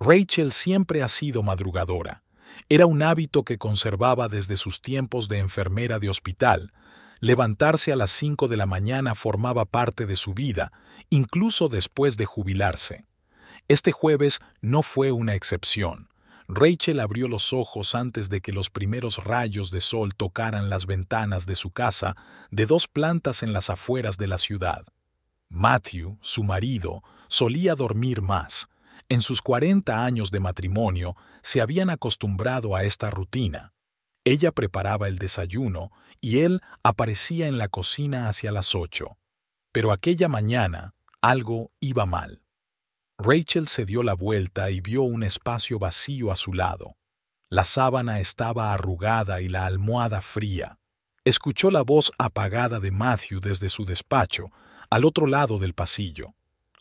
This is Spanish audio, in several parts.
Rachel siempre ha sido madrugadora. Era un hábito que conservaba desde sus tiempos de enfermera de hospital. Levantarse a las 5 de la mañana formaba parte de su vida, incluso después de jubilarse. Este jueves no fue una excepción. Rachel abrió los ojos antes de que los primeros rayos de sol tocaran las ventanas de su casa de 2 plantas en las afueras de la ciudad. Matthew, su marido, solía dormir más. En sus 40 años de matrimonio se habían acostumbrado a esta rutina. Ella preparaba el desayuno y él aparecía en la cocina hacia las 8. Pero aquella mañana algo iba mal. Rachel se dio la vuelta y vio un espacio vacío a su lado. La sábana estaba arrugada y la almohada fría. Escuchó la voz apagada de Matthew desde su despacho, al otro lado del pasillo.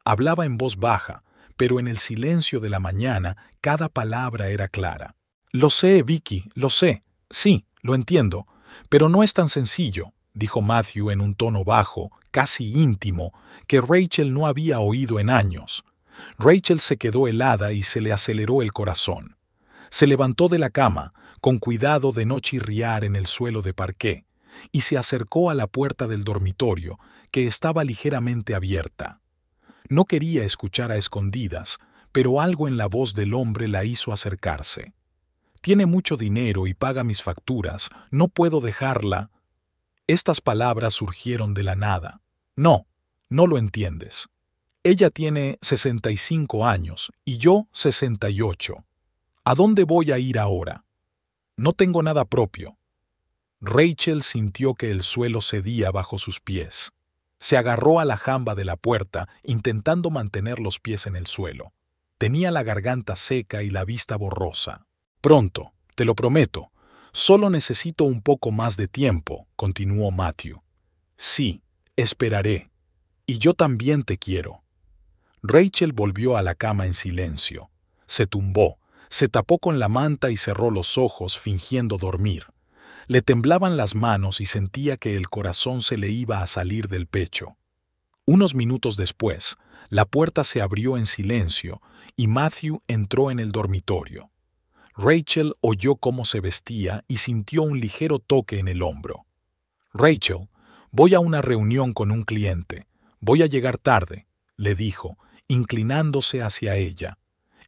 Hablaba en voz baja, pero en el silencio de la mañana cada palabra era clara. «Lo sé, Vicky, lo sé. Sí, lo entiendo. Pero no es tan sencillo», dijo Matthew en un tono bajo, casi íntimo, que Rachel no había oído en años. Rachel se quedó helada y se le aceleró el corazón. Se levantó de la cama, con cuidado de no chirriar en el suelo de parqué, y se acercó a la puerta del dormitorio, que estaba ligeramente abierta. No quería escuchar a escondidas, pero algo en la voz del hombre la hizo acercarse. «Tiene mucho dinero y paga mis facturas, no puedo dejarla». Estas palabras surgieron de la nada. «No, no lo entiendes. Ella tiene 65 años y yo 68. ¿A dónde voy a ir ahora? No tengo nada propio». Rachel sintió que el suelo cedía bajo sus pies. Se agarró a la jamba de la puerta, intentando mantener los pies en el suelo. Tenía la garganta seca y la vista borrosa. «Pronto, te lo prometo. Solo necesito un poco más de tiempo», continuó Matthew. «Sí, esperaré. Y yo también te quiero». Rachel volvió a la cama en silencio. Se tumbó, se tapó con la manta y cerró los ojos fingiendo dormir. Le temblaban las manos y sentía que el corazón se le iba a salir del pecho. Unos minutos después, la puerta se abrió en silencio y Matthew entró en el dormitorio. Rachel oyó cómo se vestía y sintió un ligero toque en el hombro. «Rachel, voy a una reunión con un cliente. Voy a llegar tarde», le dijo, inclinándose hacia ella.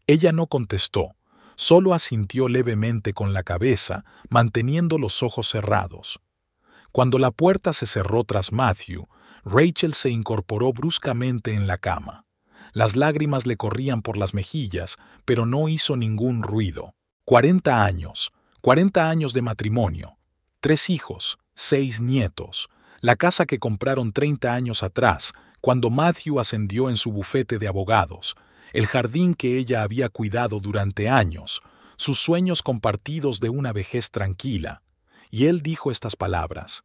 Ella no contestó, solo asintió levemente con la cabeza, manteniendo los ojos cerrados. Cuando la puerta se cerró tras Matthew, Rachel se incorporó bruscamente en la cama. Las lágrimas le corrían por las mejillas, pero no hizo ningún ruido. 40 años de matrimonio, 3 hijos, 6 nietos, la casa que compraron 30 años atrás, cuando Matthew ascendió en su bufete de abogados, el jardín que ella había cuidado durante años, sus sueños compartidos de una vejez tranquila. Y él dijo estas palabras: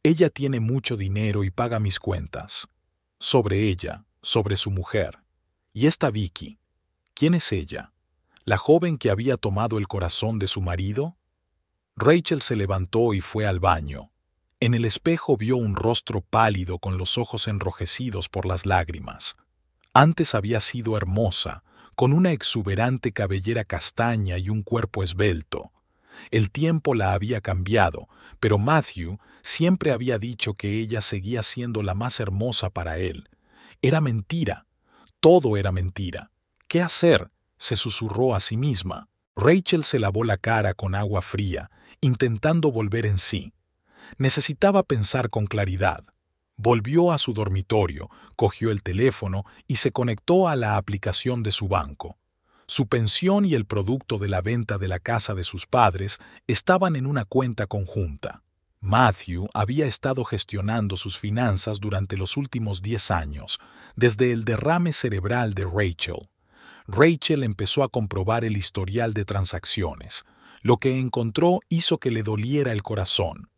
«Ella tiene mucho dinero y paga mis cuentas». Sobre ella, sobre su mujer. ¿Y esta Vicky? ¿Quién es ella? ¿La joven que había tomado el corazón de su marido? Rachel se levantó y fue al baño. En el espejo vio un rostro pálido con los ojos enrojecidos por las lágrimas. Antes había sido hermosa, con una exuberante cabellera castaña y un cuerpo esbelto. El tiempo la había cambiado, pero Matthew siempre había dicho que ella seguía siendo la más hermosa para él. Era mentira. Todo era mentira. «¿Qué hacer?», se susurró a sí misma. Rachel se lavó la cara con agua fría, intentando volver en sí. Necesitaba pensar con claridad. Volvió a su dormitorio, cogió el teléfono y se conectó a la aplicación de su banco. Su pensión y el producto de la venta de la casa de sus padres estaban en una cuenta conjunta. Matthew había estado gestionando sus finanzas durante los últimos 10 años, desde el derrame cerebral de Rachel. Rachel empezó a comprobar el historial de transacciones. Lo que encontró hizo que le doliera el corazón.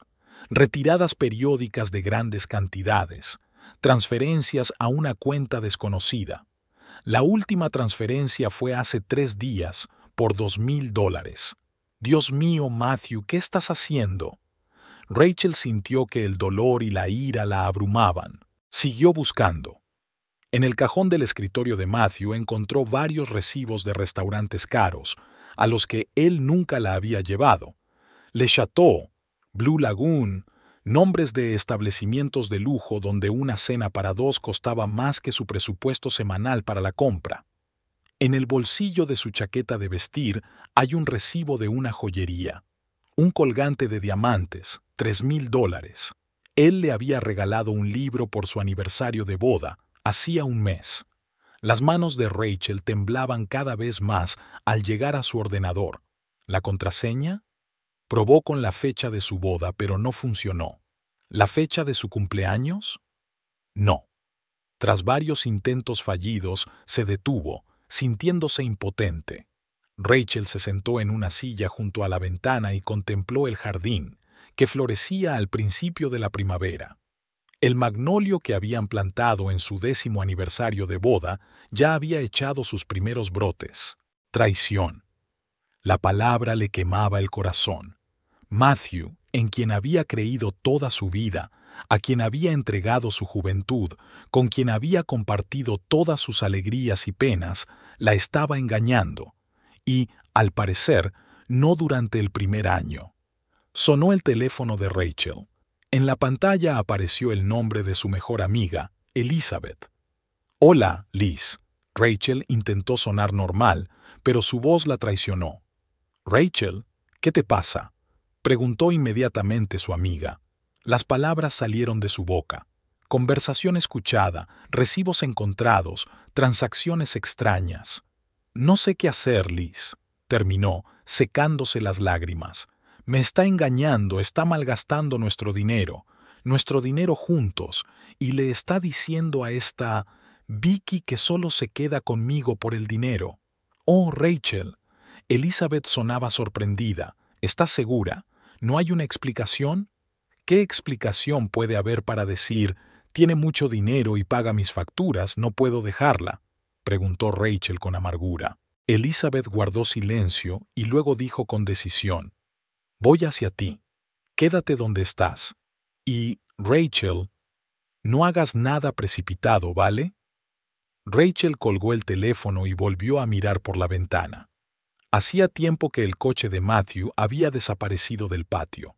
Retiradas periódicas de grandes cantidades, transferencias a una cuenta desconocida. La última transferencia fue hace 3 días, por $2,000. «Dios mío, Matthew, ¿qué estás haciendo?». Rachel sintió que el dolor y la ira la abrumaban. Siguió buscando. En el cajón del escritorio de Matthew encontró varios recibos de restaurantes caros, a los que él nunca la había llevado. Le Chateau, Blue Lagoon, nombres de establecimientos de lujo donde una cena para dos costaba más que su presupuesto semanal para la compra. En el bolsillo de su chaqueta de vestir hay un recibo de una joyería. Un colgante de diamantes, $3,000. Él le había regalado un libro por su aniversario de boda, hacía un mes. Las manos de Rachel temblaban cada vez más al llegar a su ordenador. ¿La contraseña? Probó con la fecha de su boda, pero no funcionó. ¿La fecha de su cumpleaños? No. Tras varios intentos fallidos, se detuvo, sintiéndose impotente. Rachel se sentó en una silla junto a la ventana y contempló el jardín, que florecía al principio de la primavera. El magnolio que habían plantado en su 10º aniversario de boda ya había echado sus primeros brotes. Traición. La palabra le quemaba el corazón. Matthew, en quien había creído toda su vida, a quien había entregado su juventud, con quien había compartido todas sus alegrías y penas, la estaba engañando. Y, al parecer, no durante el primer año. Sonó el teléfono de Rachel. En la pantalla apareció el nombre de su mejor amiga, Elizabeth. «Hola, Liz». Rachel intentó sonar normal, pero su voz la traicionó. «Rachel, ¿qué te pasa?», preguntó inmediatamente su amiga. Las palabras salieron de su boca. Conversación escuchada, recibos encontrados, transacciones extrañas. «No sé qué hacer, Liz», terminó, secándose las lágrimas. «Me está engañando, está malgastando nuestro dinero juntos, y le está diciendo a esta Vicky que solo se queda conmigo por el dinero». «Oh, Rachel». Elizabeth sonaba sorprendida. «¿Estás segura? ¿No hay una explicación?» «¿Qué explicación puede haber para decir, tiene mucho dinero y paga mis facturas, no puedo dejarla?», preguntó Rachel con amargura. Elizabeth guardó silencio y luego dijo con decisión: «Voy hacia ti. Quédate donde estás. Y, Rachel, no hagas nada precipitado, ¿vale?». Rachel colgó el teléfono y volvió a mirar por la ventana. Hacía tiempo que el coche de Matthew había desaparecido del patio.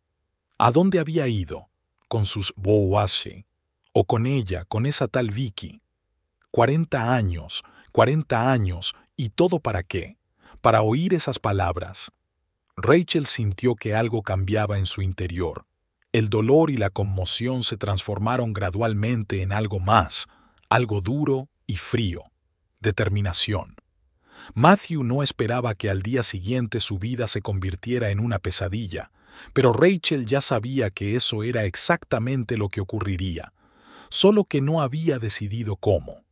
¿A dónde había ido? ¿Con sus Bowashi? ¿O con ella, con esa tal Vicky? 40 años, ¿y todo para qué? Para oír esas palabras. Rachel sintió que algo cambiaba en su interior. El dolor y la conmoción se transformaron gradualmente en algo más, algo duro y frío. Determinación. Matthew no esperaba que al día siguiente su vida se convirtiera en una pesadilla, pero Rachel ya sabía que eso era exactamente lo que ocurriría, solo que no había decidido cómo.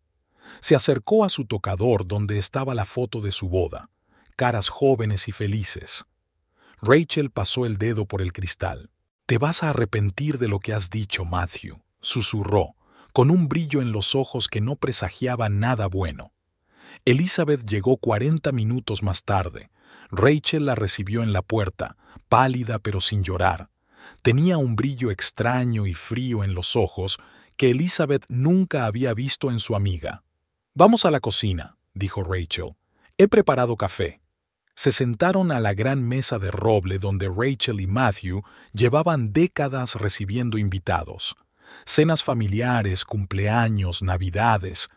Se acercó a su tocador donde estaba la foto de su boda, caras jóvenes y felices. Rachel pasó el dedo por el cristal. «Te vas a arrepentir de lo que has dicho, Matthew», susurró, con un brillo en los ojos que no presagiaba nada bueno. Elizabeth llegó 40 minutos más tarde. Rachel la recibió en la puerta, pálida pero sin llorar. Tenía un brillo extraño y frío en los ojos que Elizabeth nunca había visto en su amiga. «Vamos a la cocina», dijo Rachel. «He preparado café». Se sentaron a la gran mesa de roble donde Rachel y Matthew llevaban décadas recibiendo invitados. Cenas familiares, cumpleaños, navidades.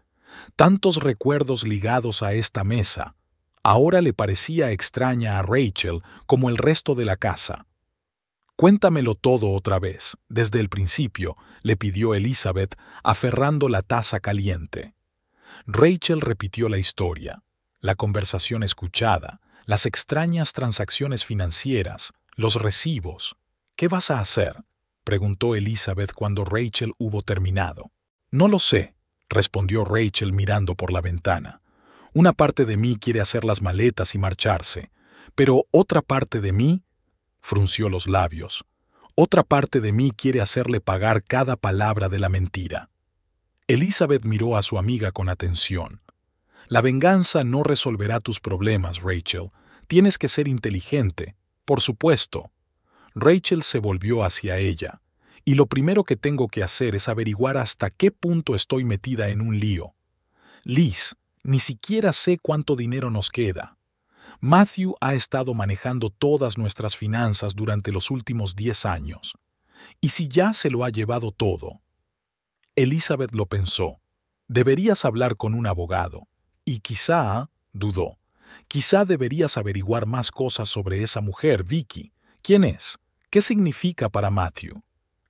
Tantos recuerdos ligados a esta mesa. Ahora le parecía extraña a Rachel como el resto de la casa. «Cuéntamelo todo otra vez, desde el principio», le pidió Elizabeth, aferrando la taza caliente. Rachel repitió la historia, la conversación escuchada, las extrañas transacciones financieras, los recibos. «¿Qué vas a hacer?», preguntó Elizabeth cuando Rachel hubo terminado. «No lo sé», respondió Rachel mirando por la ventana. «Una parte de mí quiere hacer las maletas y marcharse, pero otra parte de mí», frunció los labios, «otra parte de mí quiere hacerle pagar cada palabra de la mentira». Elizabeth miró a su amiga con atención. «La venganza no resolverá tus problemas, Rachel. Tienes que ser inteligente, por supuesto». Rachel se volvió hacia ella. «Y lo primero que tengo que hacer es averiguar hasta qué punto estoy metida en un lío». Liz, ni siquiera sé cuánto dinero nos queda. Matthew ha estado manejando todas nuestras finanzas durante los últimos 10 años. ¿Y si ya se lo ha llevado todo? Elizabeth lo pensó. Deberías hablar con un abogado. Y quizá, dudó, quizá deberías averiguar más cosas sobre esa mujer, Vicky. ¿Quién es? ¿Qué significa para Matthew?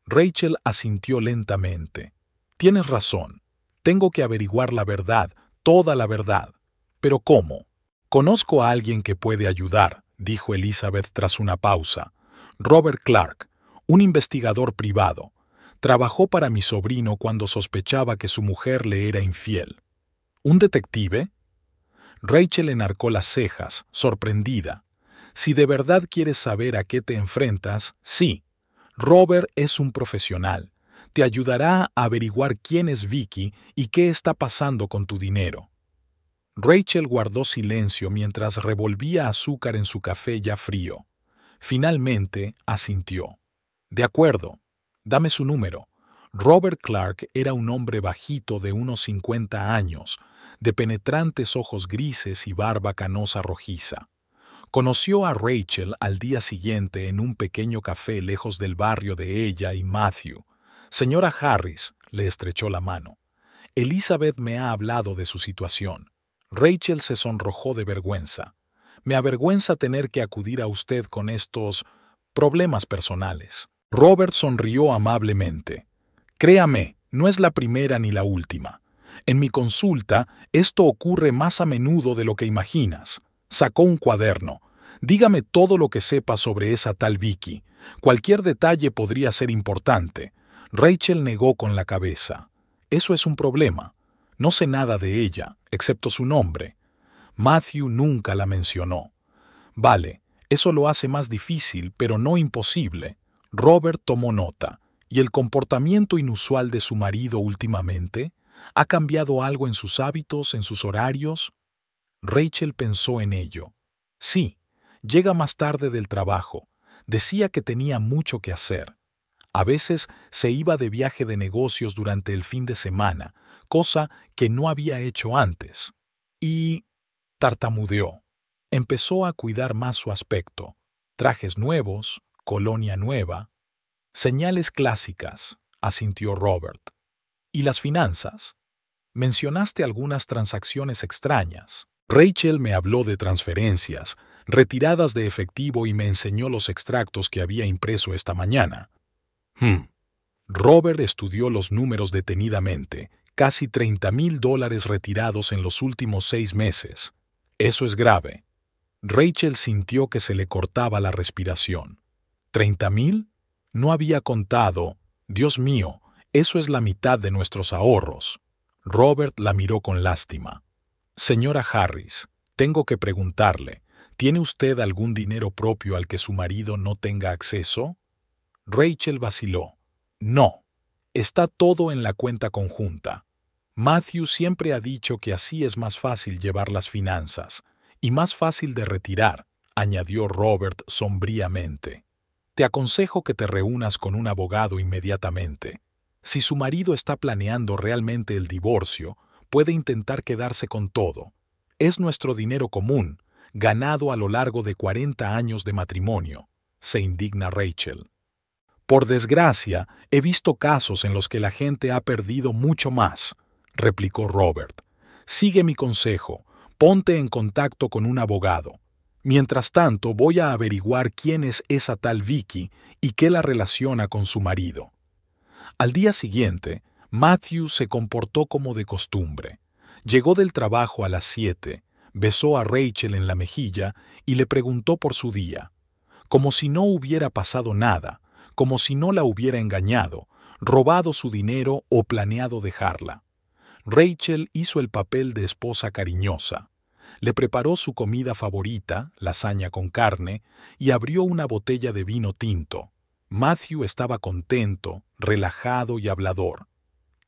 Rachel asintió lentamente. Tienes razón. Tengo que averiguar la verdad, toda la verdad. ¿Pero cómo? Conozco a alguien que puede ayudar, dijo Elizabeth tras una pausa. Robert Clark, un investigador privado. Trabajó para mi sobrino cuando sospechaba que su mujer le era infiel. ¿Un detective? Rachel enarcó las cejas, sorprendida. Si de verdad quieres saber a qué te enfrentas, sí. Robert es un profesional. Te ayudará a averiguar quién es Vicky y qué está pasando con tu dinero. Rachel guardó silencio mientras revolvía azúcar en su café ya frío. Finalmente asintió. De acuerdo. Dame su número. Robert Clark era un hombre bajito de unos 50 años, de penetrantes ojos grises y barba canosa rojiza. Conoció a Rachel al día siguiente en un pequeño café lejos del barrio de ella y Matthew. Señora Harris, le estrechó la mano. Elizabeth me ha hablado de su situación. Rachel se sonrojó de vergüenza. Me avergüenza tener que acudir a usted con estos problemas personales. Robert sonrió amablemente. Créame, no es la primera ni la última. En mi consulta, esto ocurre más a menudo de lo que imaginas. Sacó un cuaderno. Dígame todo lo que sepa sobre esa tal Vicky. Cualquier detalle podría ser importante. Rachel negó con la cabeza. Eso es un problema. No sé nada de ella, excepto su nombre. Matthew nunca la mencionó. Vale, eso lo hace más difícil, pero no imposible. Robert tomó nota. ¿Y el comportamiento inusual de su marido últimamente? ¿Ha cambiado algo en sus hábitos, en sus horarios? Rachel pensó en ello. Sí, llega más tarde del trabajo. Decía que tenía mucho que hacer. A veces se iba de viaje de negocios durante el fin de semana, cosa que no había hecho antes. Y tartamudeó. Empezó a cuidar más su aspecto. Trajes nuevos, colonia nueva. Señales clásicas, asintió Robert. ¿Y las finanzas? Mencionaste algunas transacciones extrañas. Rachel me habló de transferencias, retiradas de efectivo y me enseñó los extractos que había impreso esta mañana. Robert estudió los números detenidamente. Casi $30,000 retirados en los últimos 6 meses. Eso es grave. Rachel sintió que se le cortaba la respiración. ¿30,000? No había contado. Dios mío, eso es la mitad de nuestros ahorros. Robert la miró con lástima. Señora Harris, tengo que preguntarle, ¿tiene usted algún dinero propio al que su marido no tenga acceso? Rachel vaciló. No, está todo en la cuenta conjunta. Matthew siempre ha dicho que así es más fácil llevar las finanzas, y más fácil de retirar, añadió Robert sombríamente. Te aconsejo que te reúnas con un abogado inmediatamente. Si su marido está planeando realmente el divorcio, puede intentar quedarse con todo. Es nuestro dinero común, ganado a lo largo de 40 años de matrimonio, se indigna Rachel. Por desgracia, he visto casos en los que la gente ha perdido mucho más, replicó Robert. Sigue mi consejo, ponte en contacto con un abogado. Mientras tanto, voy a averiguar quién es esa tal Vicky y qué la relaciona con su marido. Al día siguiente, Matthew se comportó como de costumbre. Llegó del trabajo a las 7, besó a Rachel en la mejilla y le preguntó por su día. Como si no hubiera pasado nada, como si no la hubiera engañado, robado su dinero o planeado dejarla. Rachel hizo el papel de esposa cariñosa. Le preparó su comida favorita, lasaña con carne, y abrió una botella de vino tinto. Matthew estaba contento, relajado y hablador.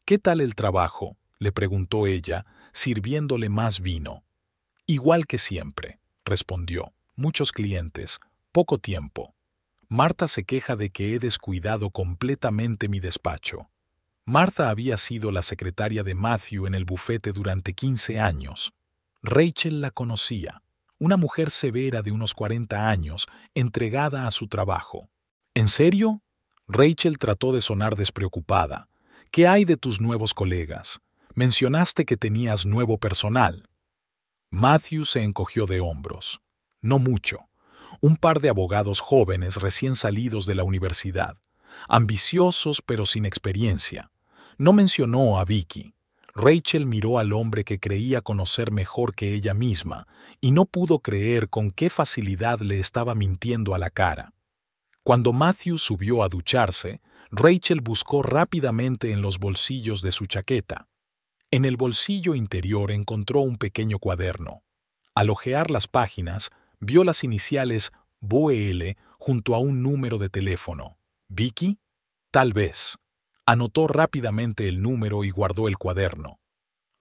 ¿Qué tal el trabajo?, le preguntó ella, sirviéndole más vino. Igual que siempre, respondió. Muchos clientes, poco tiempo. Marta se queja de que he descuidado completamente mi despacho. Martha había sido la secretaria de Matthew en el bufete durante 15 años. Rachel la conocía, una mujer severa de unos 40 años, entregada a su trabajo. ¿En serio? Rachel trató de sonar despreocupada. ¿Qué hay de tus nuevos colegas? Mencionaste que tenías nuevo personal. Matthew se encogió de hombros. No mucho. Un par de abogados jóvenes recién salidos de la universidad, ambiciosos pero sin experiencia. No mencionó a Vicky. Rachel miró al hombre que creía conocer mejor que ella misma y no pudo creer con qué facilidad le estaba mintiendo a la cara. Cuando Matthew subió a ducharse, Rachel buscó rápidamente en los bolsillos de su chaqueta. En el bolsillo interior encontró un pequeño cuaderno. Al hojear las páginas, vio las iniciales BOL junto a un número de teléfono. ¿Vicky? Tal vez. Anotó rápidamente el número y guardó el cuaderno.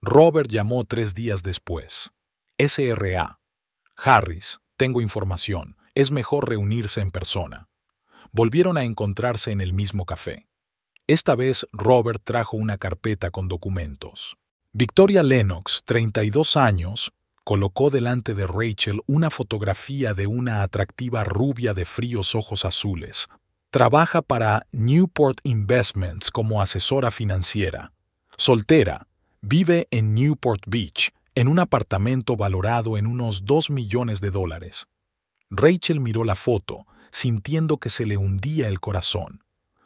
Robert llamó 3 días después. SRA. Harris, tengo información. Es mejor reunirse en persona. Volvieron a encontrarse en el mismo café. Esta vez Robert trajo una carpeta con documentos. Victoria Lennox, 32 años, colocó delante de Rachel una fotografía de una atractiva rubia de fríos ojos azules. Trabaja para Newport Investments como asesora financiera. Soltera, vive en Newport Beach, en un apartamento valorado en unos $2 millones. Rachel miró la foto, sintiendo que se le hundía el corazón.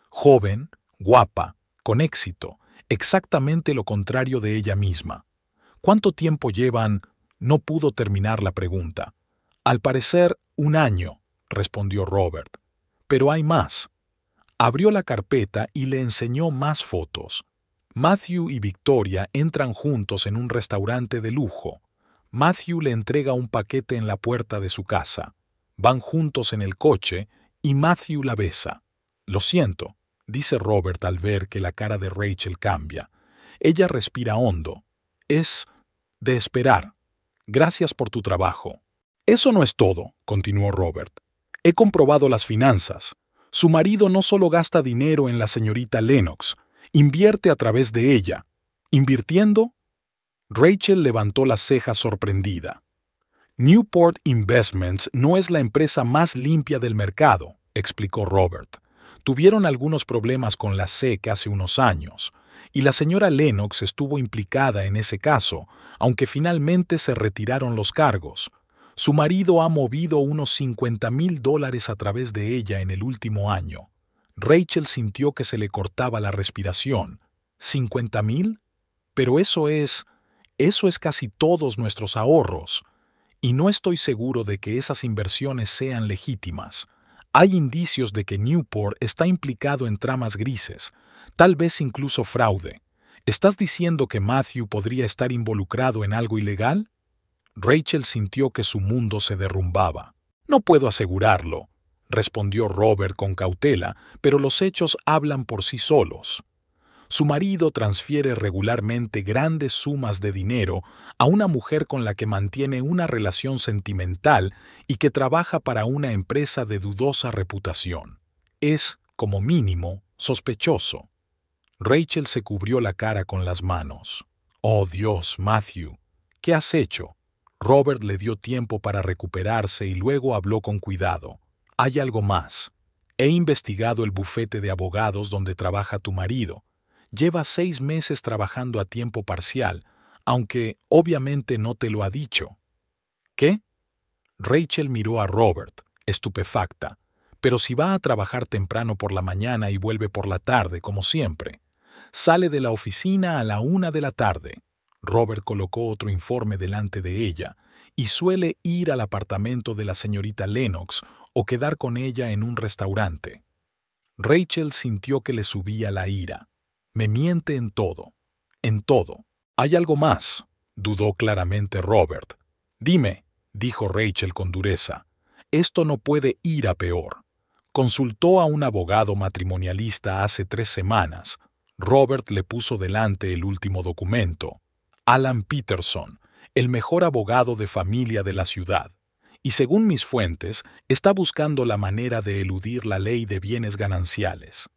Joven, guapa, con éxito, exactamente lo contrario de ella misma. ¿Cuánto tiempo llevan? No pudo terminar la pregunta. Al parecer, 1 año, respondió Robert. Pero hay más. Abrió la carpeta y le enseñó más fotos. Matthew y Victoria entran juntos en un restaurante de lujo. Matthew le entrega un paquete en la puerta de su casa. Van juntos en el coche y Matthew la besa. Lo siento, dice Robert al ver que la cara de Rachel cambia. Ella respira hondo. Es de esperar. Gracias por tu trabajo. Eso no es todo, continuó Robert. He comprobado las finanzas. Su marido no solo gasta dinero en la señorita Lennox, invierte a través de ella. ¿Invirtiendo? Rachel levantó las cejas sorprendida. Newport Investments no es la empresa más limpia del mercado, explicó Robert. Tuvieron algunos problemas con la SEC hace unos años, y la señora Lennox estuvo implicada en ese caso, aunque finalmente se retiraron los cargos. Su marido ha movido unos $50,000 a través de ella en el último año. Rachel sintió que se le cortaba la respiración. ¿50,000? Pero eso es casi todos nuestros ahorros. Y no estoy seguro de que esas inversiones sean legítimas. Hay indicios de que Newport está implicado en tramas grises, tal vez incluso fraude. ¿Estás diciendo que Matthew podría estar involucrado en algo ilegal? Rachel sintió que su mundo se derrumbaba. No puedo asegurarlo, respondió Robert con cautela, pero los hechos hablan por sí solos. Su marido transfiere regularmente grandes sumas de dinero a una mujer con la que mantiene una relación sentimental y que trabaja para una empresa de dudosa reputación. Es, como mínimo, sospechoso. Rachel se cubrió la cara con las manos. «Oh, Dios, Matthew, ¿qué has hecho?» Robert le dio tiempo para recuperarse y luego habló con cuidado. «Hay algo más. He investigado el bufete de abogados donde trabaja tu marido. Lleva 6 meses trabajando a tiempo parcial, aunque obviamente no te lo ha dicho». ¿Qué? Rachel miró a Robert, estupefacta. «Pero si va a trabajar temprano por la mañana y vuelve por la tarde, como siempre. Sale de la oficina a la 1 de la tarde. Robert colocó otro informe delante de ella y suele ir al apartamento de la señorita Lennox o quedar con ella en un restaurante». Rachel sintió que le subía la ira. «Me miente en todo. En todo. ¿Hay algo más?», dudó claramente Robert. «Dime», dijo Rachel con dureza. «Esto no puede ir a peor». Consultó a un abogado matrimonialista hace 3 semanas. Robert le puso delante el último documento. Alan Peterson, el mejor abogado de familia de la ciudad. Y según mis fuentes, está buscando la manera de eludir la ley de bienes gananciales.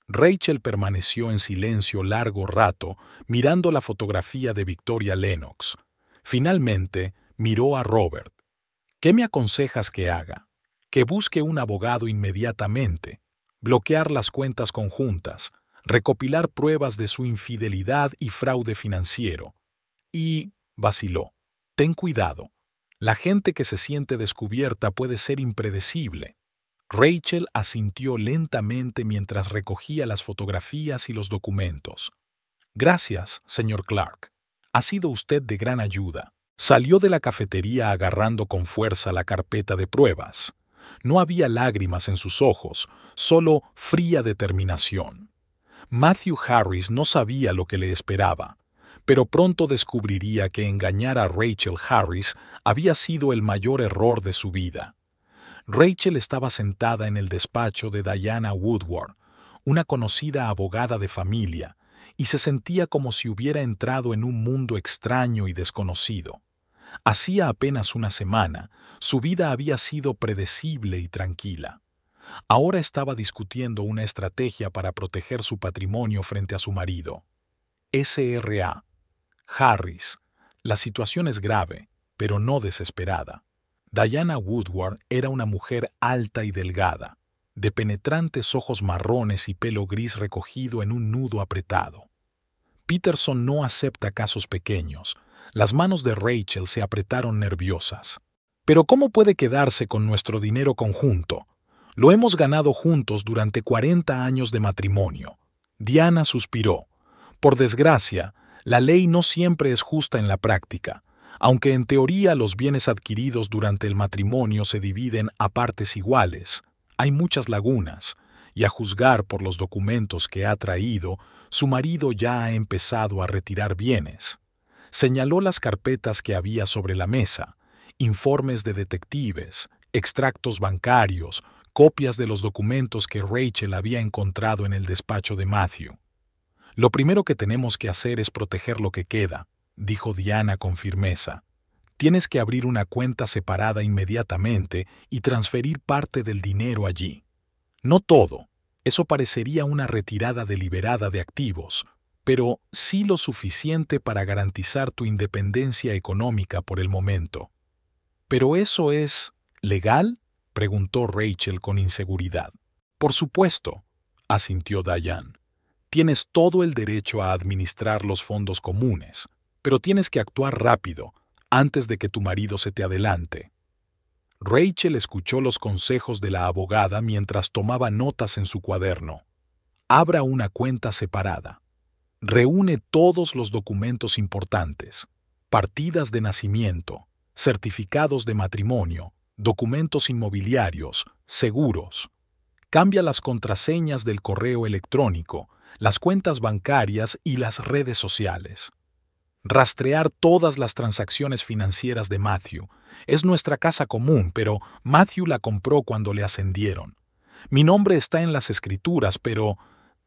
Rachel permaneció en silencio largo rato, mirando la fotografía de Victoria Lennox. Finalmente, miró a Robert. ¿Qué me aconsejas que haga? Que busque un abogado inmediatamente, bloquear las cuentas conjuntas, recopilar pruebas de su infidelidad y fraude financiero. Y, vaciló, ten cuidado. La gente que se siente descubierta puede ser impredecible. Rachel asintió lentamente mientras recogía las fotografías y los documentos. Gracias, señor Clark. Ha sido usted de gran ayuda. Salió de la cafetería agarrando con fuerza la carpeta de pruebas. No había lágrimas en sus ojos, solo fría determinación. Matthew Harris no sabía lo que le esperaba, pero pronto descubriría que engañar a Rachel Harris había sido el mayor error de su vida. Rachel estaba sentada en el despacho de Diana Woodward, una conocida abogada de familia, y se sentía como si hubiera entrado en un mundo extraño y desconocido. Hacía apenas una semana, su vida había sido predecible y tranquila. Ahora estaba discutiendo una estrategia para proteger su patrimonio frente a su marido. S.R.A. Harris. La situación es grave, pero no desesperada. Diana Woodward era una mujer alta y delgada, de penetrantes ojos marrones y pelo gris recogido en un nudo apretado. Peterson no acepta casos pequeños. Las manos de Rachel se apretaron nerviosas. ¿Pero cómo puede quedarse con nuestro dinero conjunto? Lo hemos ganado juntos durante 40 años de matrimonio. Diana suspiró. Por desgracia, la ley no siempre es justa en la práctica. Aunque en teoría los bienes adquiridos durante el matrimonio se dividen a partes iguales, hay muchas lagunas, y a juzgar por los documentos que ha traído, su marido ya ha empezado a retirar bienes. Señaló las carpetas que había sobre la mesa, informes de detectives, extractos bancarios, copias de los documentos que Rachel había encontrado en el despacho de Matthew. Lo primero que tenemos que hacer es proteger lo que queda, dijo Diana con firmeza. Tienes que abrir una cuenta separada inmediatamente y transferir parte del dinero allí. No todo, eso parecería una retirada deliberada de activos, pero sí lo suficiente para garantizar tu independencia económica por el momento. ¿Pero eso es legal?, preguntó Rachel con inseguridad. Por supuesto, asintió Diane. Tienes todo el derecho a administrar los fondos comunes, pero tienes que actuar rápido, antes de que tu marido se te adelante. Rachel escuchó los consejos de la abogada mientras tomaba notas en su cuaderno. Abra una cuenta separada. Reúne todos los documentos importantes, partidas de nacimiento, certificados de matrimonio, documentos inmobiliarios, seguros. Cambia las contraseñas del correo electrónico, las cuentas bancarias y las redes sociales. Rastrear todas las transacciones financieras de Matthew. Es nuestra casa común, pero Matthew la compró cuando le ascendieron. Mi nombre está en las escrituras, pero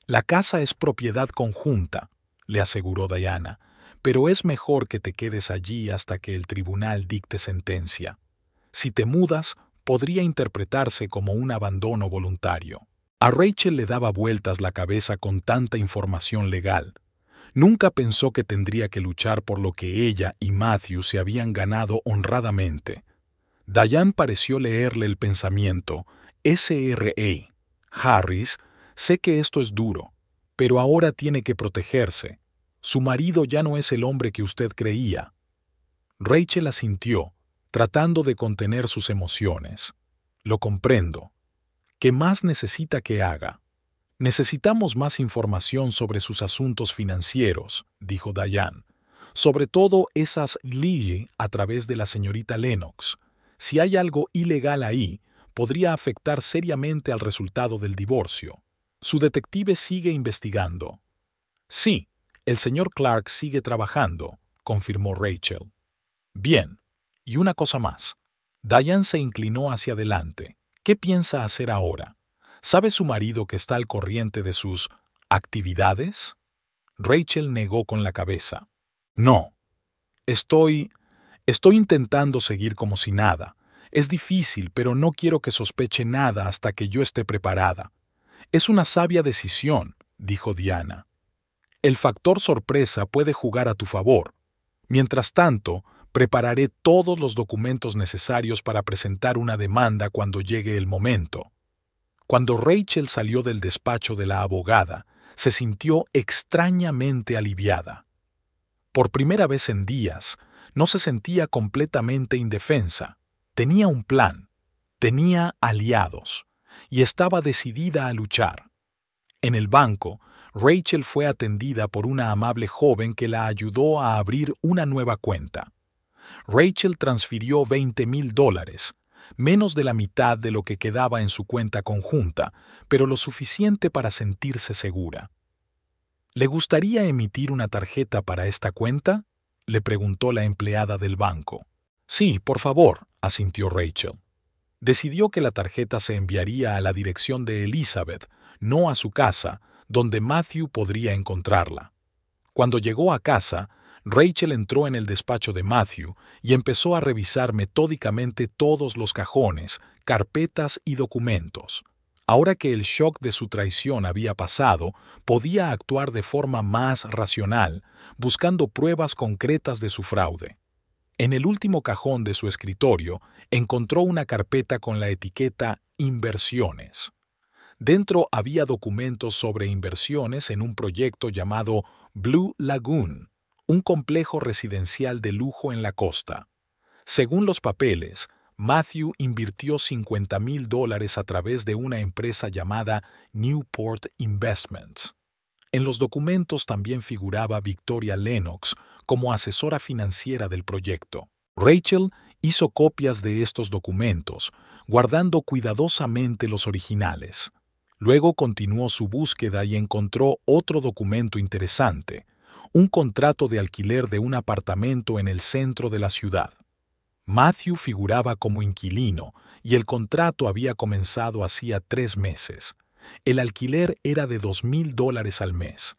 la casa es propiedad conjunta, le aseguró Diana, pero es mejor que te quedes allí hasta que el tribunal dicte sentencia. Si te mudas, podría interpretarse como un abandono voluntario. A Rachel le daba vueltas la cabeza con tanta información legal. Nunca pensó que tendría que luchar por lo que ella y Matthew se habían ganado honradamente. Diane pareció leerle el pensamiento. S.R.A. Harris, sé que esto es duro, pero ahora tiene que protegerse. Su marido ya no es el hombre que usted creía. Rachel asintió, tratando de contener sus emociones. Lo comprendo. ¿Qué más necesita que haga? Necesitamos más información sobre sus asuntos financieros, dijo Diane. Sobre todo esas leyes a través de la señorita Lennox. Si hay algo ilegal ahí, podría afectar seriamente al resultado del divorcio. Su detective sigue investigando. Sí, el señor Clark sigue trabajando, confirmó Rachel. Bien, y una cosa más. Diane se inclinó hacia adelante. ¿Qué piensa hacer ahora? ¿Sabe su marido que está al corriente de sus actividades? Rachel negó con la cabeza. No. Estoy intentando seguir como si nada. Es difícil, pero no quiero que sospeche nada hasta que yo esté preparada. Es una sabia decisión, dijo Diana. El factor sorpresa puede jugar a tu favor. Mientras tanto, prepararé todos los documentos necesarios para presentar una demanda cuando llegue el momento. Cuando Rachel salió del despacho de la abogada, se sintió extrañamente aliviada. Por primera vez en días, no se sentía completamente indefensa. Tenía un plan, tenía aliados, y estaba decidida a luchar. En el banco, Rachel fue atendida por una amable joven que la ayudó a abrir una nueva cuenta. Rachel transfirió $20,000, menos de la mitad de lo que quedaba en su cuenta conjunta, pero lo suficiente para sentirse segura. ¿Le gustaría emitir una tarjeta para esta cuenta?, le preguntó la empleada del banco. Sí, por favor, asintió Rachel. Decidió que la tarjeta se enviaría a la dirección de Elizabeth, no a su casa, donde Matthew podría encontrarla. Cuando llegó a casa, Rachel entró en el despacho de Matthew y empezó a revisar metódicamente todos los cajones, carpetas y documentos. Ahora que el shock de su traición había pasado, podía actuar de forma más racional, buscando pruebas concretas de su fraude. En el último cajón de su escritorio, encontró una carpeta con la etiqueta Inversiones. Dentro había documentos sobre inversiones en un proyecto llamado Blue Lagoon, un complejo residencial de lujo en la costa. Según los papeles, Matthew invirtió $50,000 a través de una empresa llamada Newport Investments. En los documentos también figuraba Victoria Lennox como asesora financiera del proyecto. Rachel hizo copias de estos documentos, guardando cuidadosamente los originales. Luego continuó su búsqueda y encontró otro documento interesante, un contrato de alquiler de un apartamento en el centro de la ciudad. Matthew figuraba como inquilino y el contrato había comenzado hacía 3 meses. El alquiler era de $2,000 al mes.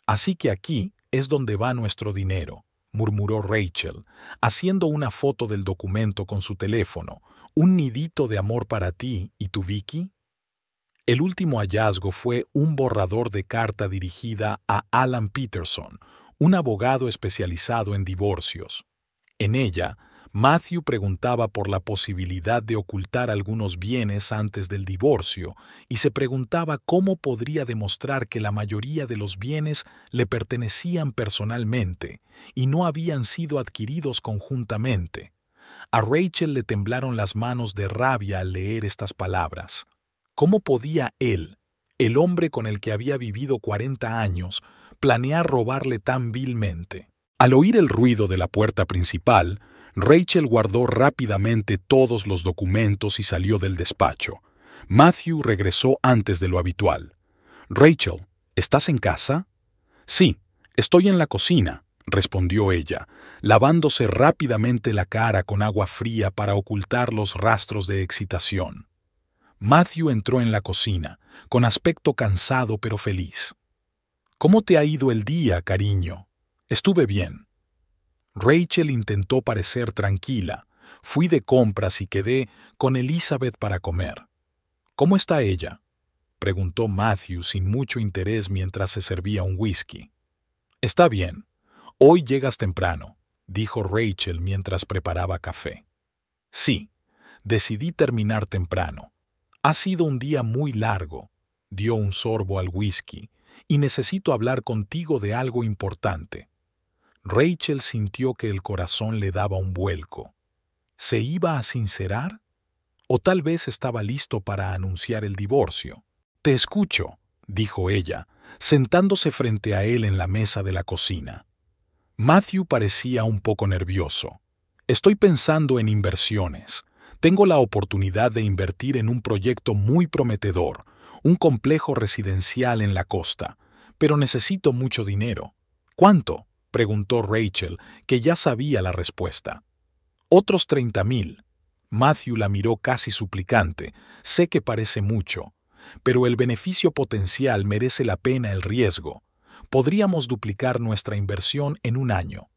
Así que aquí es donde va nuestro dinero, murmuró Rachel, haciendo una foto del documento con su teléfono. ¿Un nidito de amor para ti y tu Vicky? El último hallazgo fue un borrador de carta dirigida a Alan Peterson, un abogado especializado en divorcios. En ella, Matthew preguntaba por la posibilidad de ocultar algunos bienes antes del divorcio y se preguntaba cómo podría demostrar que la mayoría de los bienes le pertenecían personalmente y no habían sido adquiridos conjuntamente. A Rachel le temblaron las manos de rabia al leer estas palabras. ¿Cómo podía él, el hombre con el que había vivido 40 años, planear robarle tan vilmente? Al oír el ruido de la puerta principal, Rachel guardó rápidamente todos los documentos y salió del despacho. Matthew regresó antes de lo habitual. «Rachel, ¿estás en casa?» «Sí, estoy en la cocina», respondió ella, lavándose rápidamente la cara con agua fría para ocultar los rastros de excitación. Matthew entró en la cocina, con aspecto cansado pero feliz. «¿Cómo te ha ido el día, cariño?» «Estuve bien». Rachel intentó parecer tranquila. «Fui de compras y quedé con Elizabeth para comer». «¿Cómo está ella?», preguntó Matthew sin mucho interés mientras se servía un whisky. «Está bien. Hoy llegas temprano», dijo Rachel mientras preparaba café. «Sí, decidí terminar temprano. Ha sido un día muy largo», dio un sorbo al whisky, «y necesito hablar contigo de algo importante». Rachel sintió que el corazón le daba un vuelco. ¿Se iba a sincerar? ¿O tal vez estaba listo para anunciar el divorcio? «Te escucho», dijo ella, sentándose frente a él en la mesa de la cocina. Matthew parecía un poco nervioso. «Estoy pensando en inversiones. Tengo la oportunidad de invertir en un proyecto muy prometedor, un complejo residencial en la costa, pero necesito mucho dinero». «¿Cuánto?», preguntó Rachel, que ya sabía la respuesta. «Otros 30,000. Matthew la miró casi suplicante. «Sé que parece mucho, pero el beneficio potencial merece la pena el riesgo. Podríamos duplicar nuestra inversión en un año».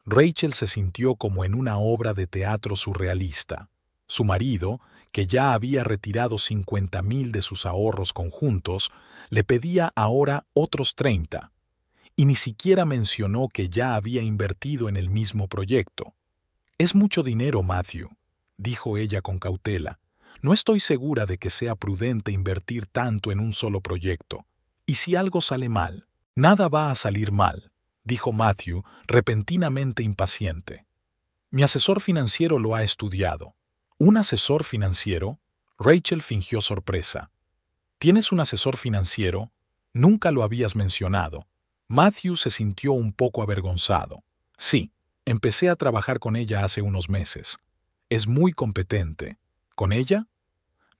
Rachel se sintió como en una obra de teatro surrealista. Su marido, que ya había retirado 50,000 de sus ahorros conjuntos, le pedía ahora otros 30, y ni siquiera mencionó que ya había invertido en el mismo proyecto. «Es mucho dinero, Matthew», dijo ella con cautela. «No estoy segura de que sea prudente invertir tanto en un solo proyecto. ¿Y si algo sale mal?» «Nada va a salir mal», dijo Matthew, repentinamente impaciente. «Mi asesor financiero lo ha estudiado». «¿Un asesor financiero?» Rachel fingió sorpresa. «¿Tienes un asesor financiero? Nunca lo habías mencionado». Matthew se sintió un poco avergonzado. «Sí, empecé a trabajar con ella hace unos meses. Es muy competente». «¿Con ella?»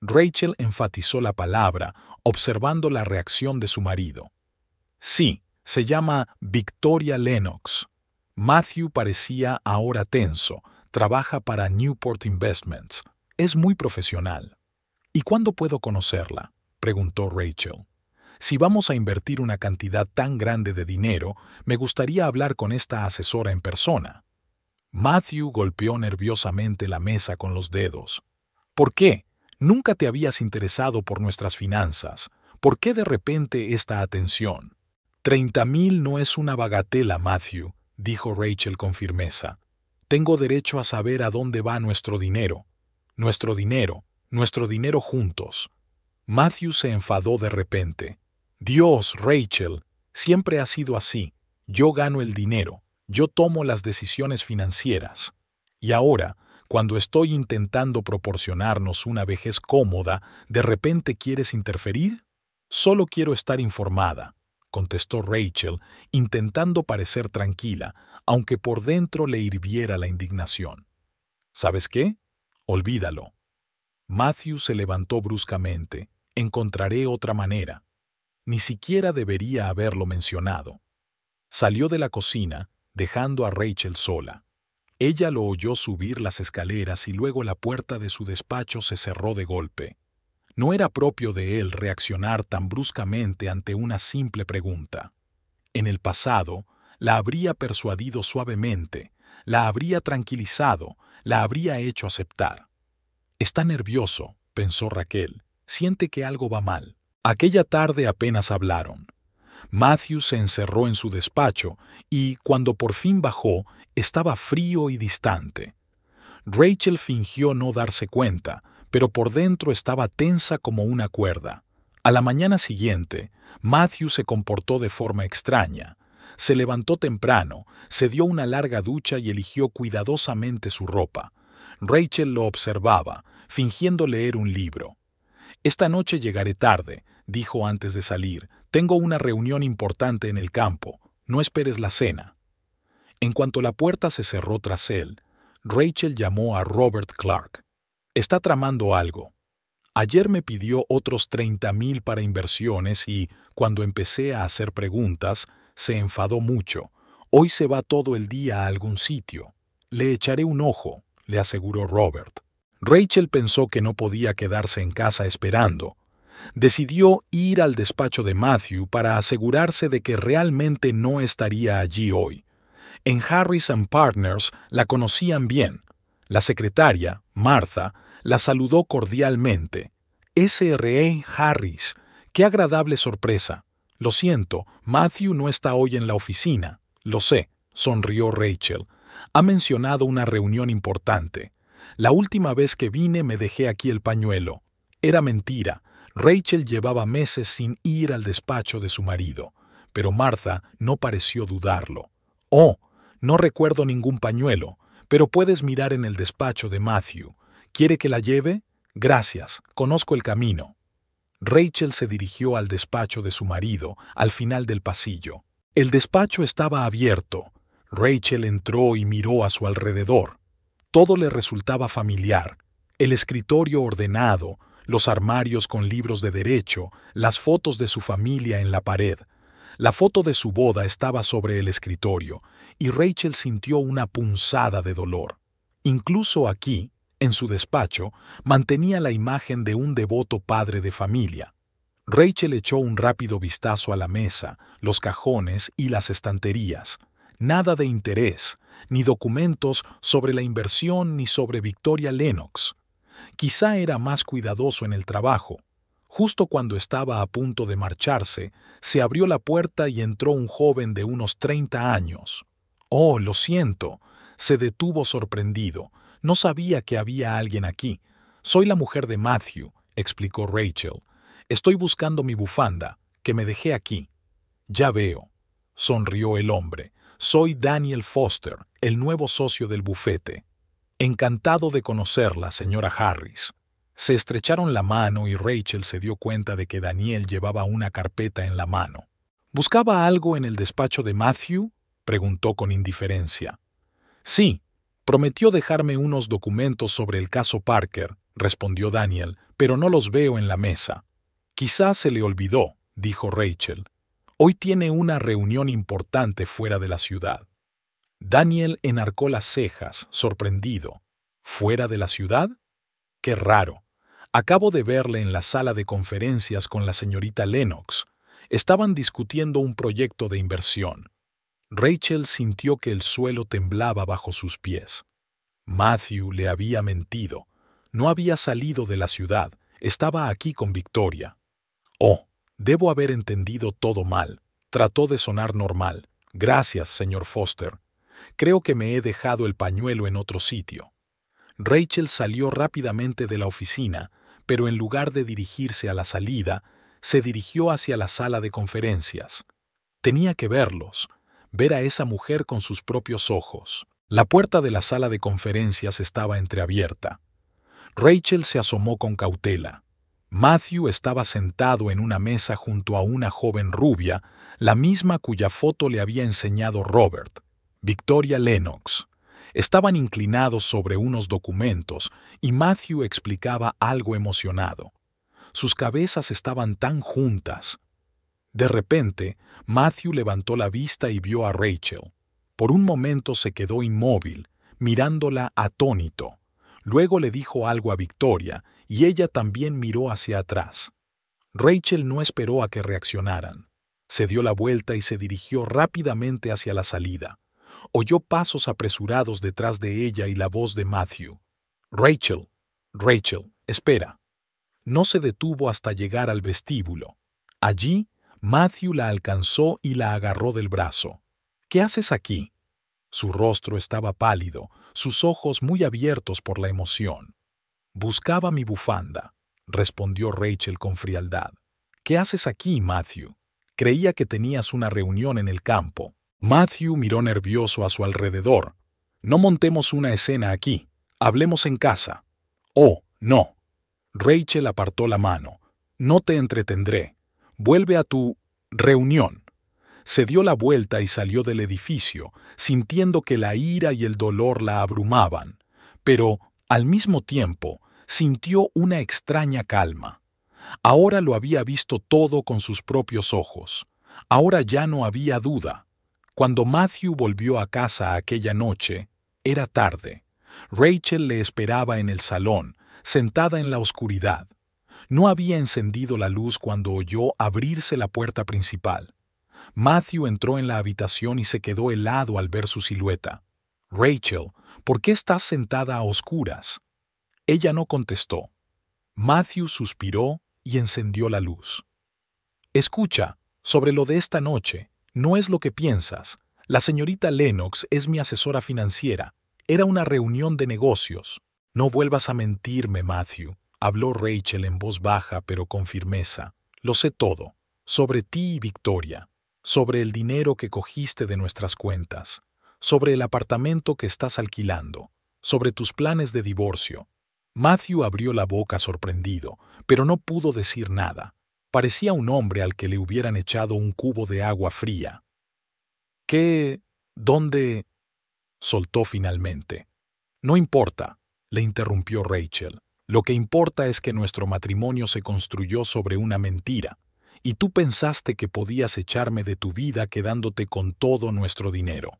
Rachel enfatizó la palabra, observando la reacción de su marido. «Sí, se llama Victoria Lennox». Matthew parecía ahora tenso. «Trabaja para Newport Investments. Es muy profesional». «¿Y cuándo puedo conocerla?», preguntó Rachel. «Si vamos a invertir una cantidad tan grande de dinero, me gustaría hablar con esta asesora en persona». Matthew golpeó nerviosamente la mesa con los dedos. «¿Por qué? Nunca te habías interesado por nuestras finanzas. ¿Por qué de repente esta atención?» 30,000 no es una bagatela, Matthew», dijo Rachel con firmeza. «Tengo derecho a saber a dónde va nuestro dinero. Nuestro dinero juntos». Matthew se enfadó de repente. «Dios, Rachel, siempre ha sido así. Yo gano el dinero, yo tomo las decisiones financieras. Y ahora, cuando estoy intentando proporcionarnos una vejez cómoda, ¿de repente quieres interferir?» «Solo quiero estar informada», contestó Rachel, intentando parecer tranquila, aunque por dentro le hirviera la indignación. «¿Sabes qué? Olvídalo». Matthew se levantó bruscamente. «Encontraré otra manera». Ni siquiera debería haberlo mencionado. Salió de la cocina, dejando a Rachel sola. Ella lo oyó subir las escaleras y luego la puerta de su despacho se cerró de golpe. No era propio de él reaccionar tan bruscamente ante una simple pregunta. En el pasado, la habría persuadido suavemente, la habría tranquilizado, la habría hecho aceptar. «Está nervioso», pensó Raquel. «Siente que algo va mal». Aquella tarde apenas hablaron. Matthew se encerró en su despacho y, cuando por fin bajó, estaba frío y distante. Rachel fingió no darse cuenta, pero por dentro estaba tensa como una cuerda. A la mañana siguiente, Matthew se comportó de forma extraña. Se levantó temprano, se dio una larga ducha y eligió cuidadosamente su ropa. Rachel lo observaba, fingiendo leer un libro. «Esta noche llegaré tarde», dijo antes de salir. «Tengo una reunión importante en el campo. No esperes la cena». En cuanto la puerta se cerró tras él, Rachel llamó a Robert Clark. «Está tramando algo. Ayer me pidió otros 30,000 para inversiones y, cuando empecé a hacer preguntas, se enfadó mucho. Hoy se va todo el día a algún sitio. Le echaré un ojo», le aseguró Robert. Rachel pensó que no podía quedarse en casa esperando. Decidió ir al despacho de Matthew para asegurarse de que realmente no estaría allí hoy. En Harris & Partners la conocían bien. La secretaria, Martha, la saludó cordialmente. «S.R.A. Harris, qué agradable sorpresa. Lo siento, Matthew no está hoy en la oficina». «Lo sé», sonrió Rachel. «Ha mencionado una reunión importante. La última vez que vine me dejé aquí el pañuelo». Era mentira. Rachel llevaba meses sin ir al despacho de su marido, pero Martha no pareció dudarlo. «Oh, no recuerdo ningún pañuelo, pero puedes mirar en el despacho de Matthew. ¿Quiere que la lleve? Gracias, conozco el camino». Rachel se dirigió al despacho de su marido, al final del pasillo. El despacho estaba abierto. Rachel entró y miró a su alrededor. Todo le resultaba familiar. El escritorio ordenado, los armarios con libros de derecho, las fotos de su familia en la pared. La foto de su boda estaba sobre el escritorio, y Rachel sintió una punzada de dolor. Incluso aquí, en su despacho, mantenía la imagen de un devoto padre de familia. Rachel echó un rápido vistazo a la mesa, los cajones y las estanterías. Nada de interés, ni documentos sobre la inversión ni sobre Victoria Lennox. Quizá era más cuidadoso en el trabajo. Justo cuando estaba a punto de marcharse, se abrió la puerta y entró un joven de unos 30 años. «Oh, lo siento», se detuvo sorprendido. «No sabía que había alguien aquí. Soy la mujer de Matthew», explicó Rachel. «Estoy buscando mi bufanda, que me dejé aquí». «Ya veo», sonrió el hombre. «Soy Daniel Foster, el nuevo socio del bufete». «Encantado de conocerla, señora Harris». Se estrecharon la mano y Rachel se dio cuenta de que Daniel llevaba una carpeta en la mano. «¿Buscaba algo en el despacho de Matthew?», preguntó con indiferencia. «Sí, prometió dejarme unos documentos sobre el caso Parker», respondió Daniel, «pero no los veo en la mesa». «Quizás se le olvidó», dijo Rachel. «Hoy tiene una reunión importante fuera de la ciudad». Daniel enarcó las cejas, sorprendido. ¿Fuera de la ciudad? ¡Qué raro! Acabo de verle en la sala de conferencias con la señorita Lennox. Estaban discutiendo un proyecto de inversión. Rachel sintió que el suelo temblaba bajo sus pies. Matthew le había mentido. No había salido de la ciudad. Estaba aquí con Victoria. «Oh, debo haber entendido todo mal». Trató de sonar normal. «Gracias, señor Foster. Creo que me he dejado el pañuelo en otro sitio». Rachel salió rápidamente de la oficina, pero en lugar de dirigirse a la salida, se dirigió hacia la sala de conferencias. Tenía que verlos, ver a esa mujer con sus propios ojos. La puerta de la sala de conferencias estaba entreabierta. Rachel se asomó con cautela. Matthew estaba sentado en una mesa junto a una joven rubia, la misma cuya foto le había enseñado Robert, Victoria Lennox. Estaban inclinados sobre unos documentos y Matthew explicaba algo emocionado. Sus cabezas estaban tan juntas. De repente, Matthew levantó la vista y vio a Rachel. Por un momento se quedó inmóvil, mirándola atónito. Luego le dijo algo a Victoria y ella también miró hacia atrás. Rachel no esperó a que reaccionaran. Se dio la vuelta y se dirigió rápidamente hacia la salida. Oyó pasos apresurados detrás de ella y la voz de Matthew. «Rachel, Rachel, espera». No se detuvo hasta llegar al vestíbulo. Allí, Matthew la alcanzó y la agarró del brazo. «¿Qué haces aquí?». Su rostro estaba pálido, sus ojos muy abiertos por la emoción. «Buscaba mi bufanda», respondió Rachel con frialdad. «¿Qué haces aquí, Matthew? Creía que tenías una reunión en el campo». Matthew miró nervioso a su alrededor. «No montemos una escena aquí. Hablemos en casa». «Oh, no». Rachel apartó la mano. «No te entretendré. Vuelve a tu reunión». Se dio la vuelta y salió del edificio, sintiendo que la ira y el dolor la abrumaban. Pero, al mismo tiempo, sintió una extraña calma. Ahora lo había visto todo con sus propios ojos. Ahora ya no había duda. Cuando Matthew volvió a casa aquella noche, era tarde. Rachel le esperaba en el salón, sentada en la oscuridad. No había encendido la luz cuando oyó abrirse la puerta principal. Matthew entró en la habitación y se quedó helado al ver su silueta. «Rachel, ¿por qué estás sentada a oscuras?». Ella no contestó. Matthew suspiró y encendió la luz. «Escucha, sobre lo de esta noche. No es lo que piensas. La señorita Lennox es mi asesora financiera. Era una reunión de negocios». «No vuelvas a mentirme, Matthew», habló Rachel en voz baja pero con firmeza. «Lo sé todo. Sobre ti y Victoria. Sobre el dinero que cogiste de nuestras cuentas. Sobre el apartamento que estás alquilando. Sobre tus planes de divorcio». Matthew abrió la boca sorprendido, pero no pudo decir nada. Parecía un hombre al que le hubieran echado un cubo de agua fría. «¿Qué? ¿Dónde?», soltó finalmente. «No importa», le interrumpió Rachel. «Lo que importa es que nuestro matrimonio se construyó sobre una mentira, y tú pensaste que podías echarme de tu vida quedándote con todo nuestro dinero».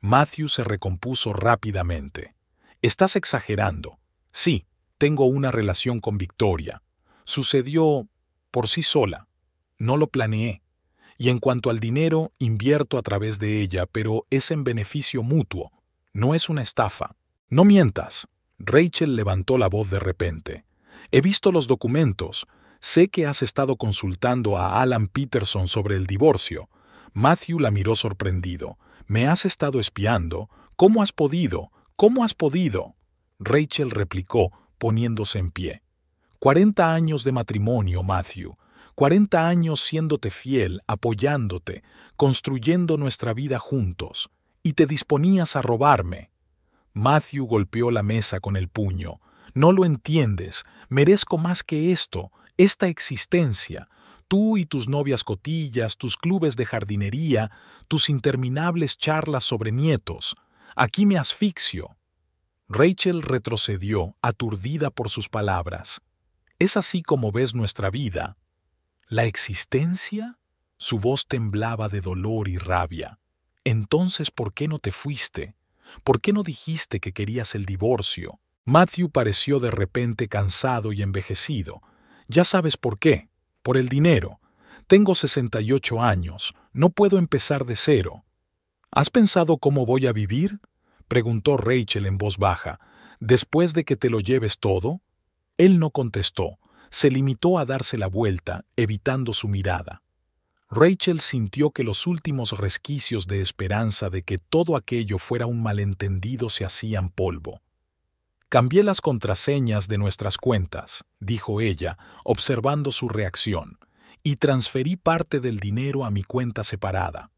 Matthew se recompuso rápidamente. «Estás exagerando. Sí, tengo una relación con Victoria. Sucedió por sí sola. No lo planeé. Y en cuanto al dinero, invierto a través de ella, pero es en beneficio mutuo. No es una estafa». «No mientas», Rachel levantó la voz de repente. He visto los documentos. Sé que has estado consultando a Alan Peterson sobre el divorcio. Matthew la miró sorprendido. ¿Me has estado espiando? ¿Cómo has podido? ¿Cómo has podido? Rachel replicó, poniéndose en pie. 40 años de matrimonio, Matthew. 40 años siéndote fiel, apoyándote, construyendo nuestra vida juntos. Y te disponías a robarme. Matthew golpeó la mesa con el puño. No lo entiendes. Merezco más que esto, esta existencia. Tú y tus novias cotillas, tus clubes de jardinería, tus interminables charlas sobre nietos. Aquí me asfixio. Rachel retrocedió, aturdida por sus palabras. ¿Es así como ves nuestra vida? ¿La existencia? Su voz temblaba de dolor y rabia. Entonces, ¿por qué no te fuiste? ¿Por qué no dijiste que querías el divorcio? Matthew pareció de repente cansado y envejecido. Ya sabes por qué. Por el dinero. Tengo 68 años. No puedo empezar de cero. ¿Has pensado cómo voy a vivir? Preguntó Rachel en voz baja. ¿Después de que te lo lleves todo? Él no contestó. Se limitó a darse la vuelta, evitando su mirada. Rachel sintió que los últimos resquicios de esperanza de que todo aquello fuera un malentendido se hacían polvo. Cambié las contraseñas de nuestras cuentas, dijo ella, observando su reacción, y transferí parte del dinero a mi cuenta separada.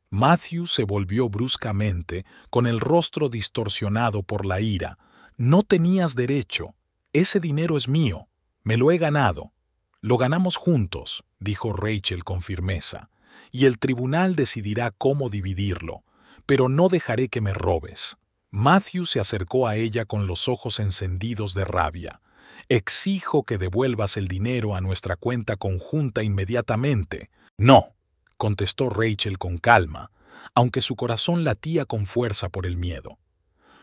Matthew se volvió bruscamente, con el rostro distorsionado por la ira. No tenías derecho. Ese dinero es mío. Me lo he ganado. Lo ganamos juntos, dijo Rachel con firmeza, y el tribunal decidirá cómo dividirlo, pero no dejaré que me robes. Matthew se acercó a ella con los ojos encendidos de rabia. Exijo que devuelvas el dinero a nuestra cuenta conjunta inmediatamente. No, contestó Rachel con calma, aunque su corazón latía con fuerza por el miedo.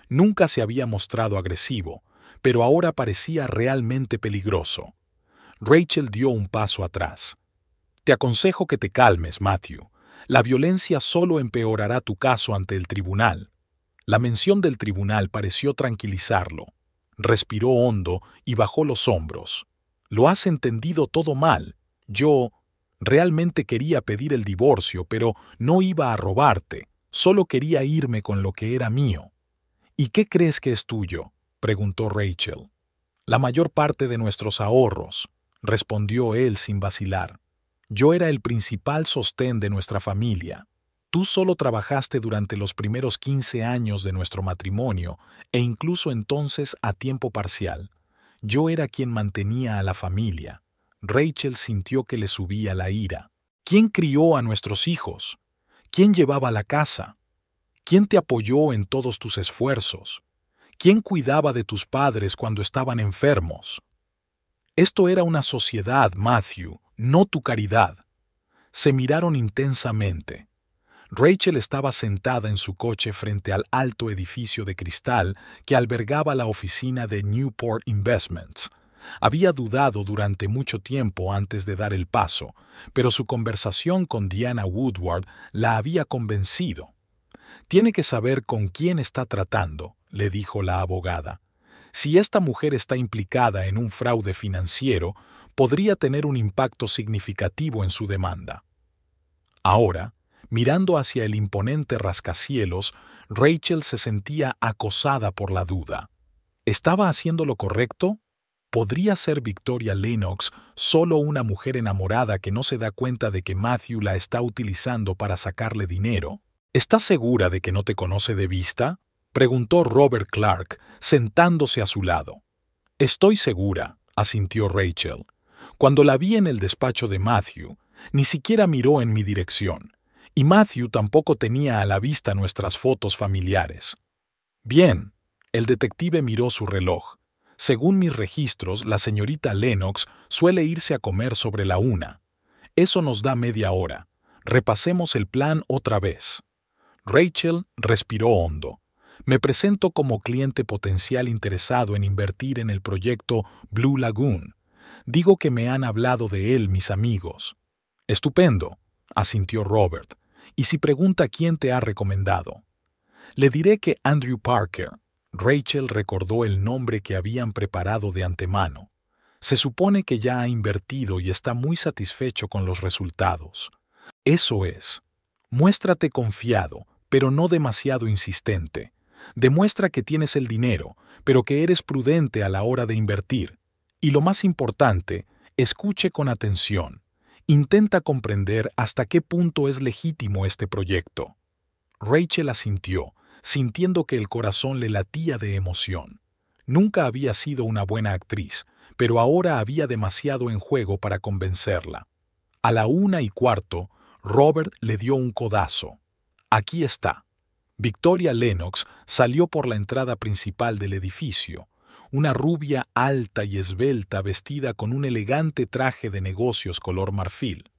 Nunca se había mostrado agresivo, pero ahora parecía realmente peligroso. Rachel dio un paso atrás. Te aconsejo que te calmes, Matthew. La violencia solo empeorará tu caso ante el tribunal. La mención del tribunal pareció tranquilizarlo. Respiró hondo y bajó los hombros. Lo has entendido todo mal. Yo realmente quería pedir el divorcio, pero no iba a robarte. Solo quería irme con lo que era mío. ¿Y qué crees que es tuyo?, preguntó Rachel. La mayor parte de nuestros ahorros, respondió él sin vacilar. Yo era el principal sostén de nuestra familia. Tú solo trabajaste durante los primeros 15 años de nuestro matrimonio e incluso entonces a tiempo parcial. Yo era quien mantenía a la familia. Rachel sintió que le subía la ira. ¿Quién crió a nuestros hijos? ¿Quién llevaba la casa? ¿Quién te apoyó en todos tus esfuerzos? ¿Quién cuidaba de tus padres cuando estaban enfermos? Esto era una sociedad, Matthew, no tu caridad. Se miraron intensamente. Rachel estaba sentada en su coche frente al alto edificio de cristal que albergaba la oficina de Newport Investments. Había dudado durante mucho tiempo antes de dar el paso, pero su conversación con Diana Woodward la había convencido. Tiene que saber con quién está tratando, le dijo la abogada. Si esta mujer está implicada en un fraude financiero, podría tener un impacto significativo en su demanda. Ahora, mirando hacia el imponente rascacielos, Rachel se sentía acosada por la duda. ¿Estaba haciendo lo correcto? ¿Podría ser Victoria Lennox solo una mujer enamorada que no se da cuenta de que Matthew la está utilizando para sacarle dinero? ¿Estás segura de que no te conoce de vista?, preguntó Robert Clark, sentándose a su lado. Estoy segura, asintió Rachel. Cuando la vi en el despacho de Matthew, ni siquiera miró en mi dirección, y Matthew tampoco tenía a la vista nuestras fotos familiares. Bien, el detective miró su reloj. Según mis registros, la señorita Lennox suele irse a comer sobre la 1. Eso nos da media hora. Repasemos el plan otra vez. Rachel respiró hondo. Me presento como cliente potencial interesado en invertir en el proyecto Blue Lagoon. Digo que me han hablado de él mis amigos. Estupendo, asintió Robert. ¿Y si pregunta quién te ha recomendado? Le diré que Andrew Parker. Rachel recordó el nombre que habían preparado de antemano. Se supone que ya ha invertido y está muy satisfecho con los resultados. Eso es. Muéstrate confiado, pero no demasiado insistente. Demuestra que tienes el dinero, pero que eres prudente a la hora de invertir. Y lo más importante, escuche con atención. Intenta comprender hasta qué punto es legítimo este proyecto. Rachel asintió, sintiendo que el corazón le latía de emoción. Nunca había sido una buena actriz, pero ahora había demasiado en juego para convencerla. A la 1:15, Robert le dio un codazo. Aquí está. Victoria Lennox salió por la entrada principal del edificio, una rubia alta y esbelta vestida con un elegante traje de negocios color marfil.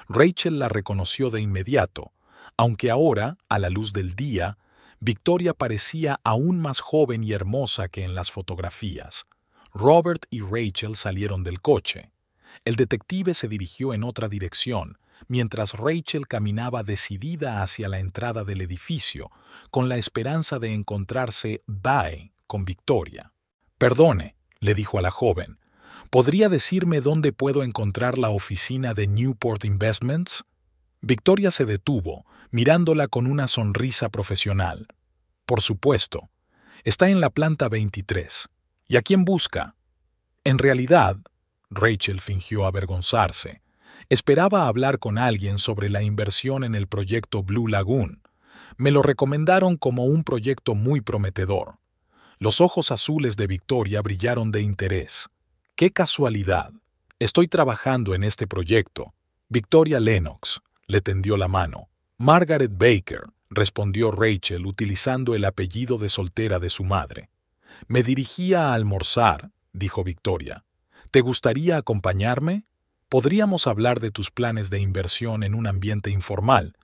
Rachel la reconoció de inmediato, aunque ahora, a la luz del día, Victoria parecía aún más joven y hermosa que en las fotografías. Robert y Rachel salieron del coche. El detective se dirigió en otra dirección, mientras Rachel caminaba decidida hacia la entrada del edificio, con la esperanza de encontrarse bye con Victoria. «Perdone», le dijo a la joven, «¿podría decirme dónde puedo encontrar la oficina de Newport Investments?» Victoria se detuvo, mirándola con una sonrisa profesional. «Por supuesto. Está en la planta 23. ¿Y a quién busca?» En realidad, Rachel fingió avergonzarse. Esperaba hablar con alguien sobre la inversión en el proyecto Blue Lagoon. Me lo recomendaron como un proyecto muy prometedor. Los ojos azules de Victoria brillaron de interés. ¡Qué casualidad! Estoy trabajando en este proyecto. Victoria Lennox le tendió la mano. Margaret Baker, respondió Rachel utilizando el apellido de soltera de su madre. Me dirigía a almorzar, dijo Victoria. ¿Te gustaría acompañarme? Podríamos hablar de tus planes de inversión en un ambiente informal.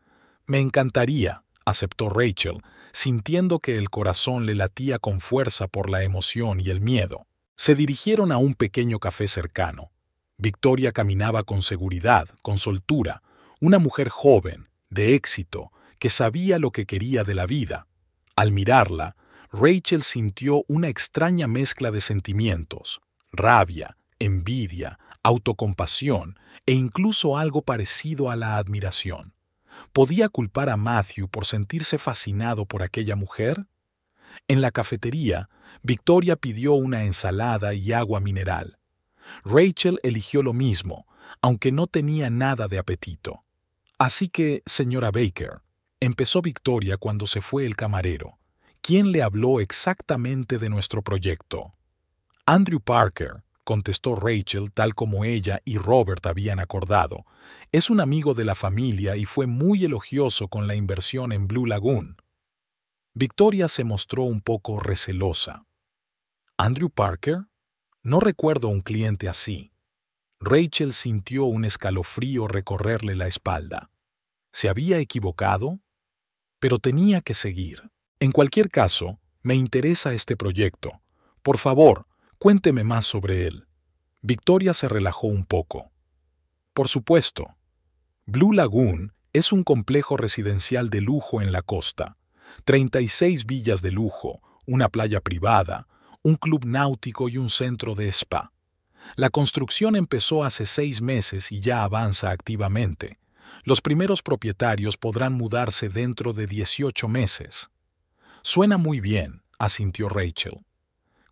Me encantaría, aceptó Rachel, sintiendo que el corazón le latía con fuerza por la emoción y el miedo. Se dirigieron a un pequeño café cercano. Victoria caminaba con seguridad, con soltura, una mujer joven, de éxito, que sabía lo que quería de la vida. Al mirarla, Rachel sintió una extraña mezcla de sentimientos: rabia, envidia, autocompasión e incluso algo parecido a la admiración. ¿Podía culpar a Matthew por sentirse fascinado por aquella mujer? En la cafetería, Victoria pidió una ensalada y agua mineral. Rachel eligió lo mismo, aunque no tenía nada de apetito. Así que, señora Baker, empezó Victoria cuando se fue el camarero. ¿Quién le habló exactamente de nuestro proyecto? Andrew Parker, contestó Rachel tal como ella y Robert habían acordado. Es un amigo de la familia y fue muy elogioso con la inversión en Blue Lagoon. Victoria se mostró un poco recelosa. ¿Andrew Parker? No recuerdo un cliente así. Rachel sintió un escalofrío recorrerle la espalda. ¿Se había equivocado? Pero tenía que seguir. En cualquier caso, me interesa este proyecto. Por favor, cuénteme más sobre él. Victoria se relajó un poco. Por supuesto. Blue Lagoon es un complejo residencial de lujo en la costa. 36 villas de lujo, una playa privada, un club náutico y un centro de spa. La construcción empezó hace 6 meses y ya avanza activamente. Los primeros propietarios podrán mudarse dentro de 18 meses. Suena muy bien, asintió Rachel.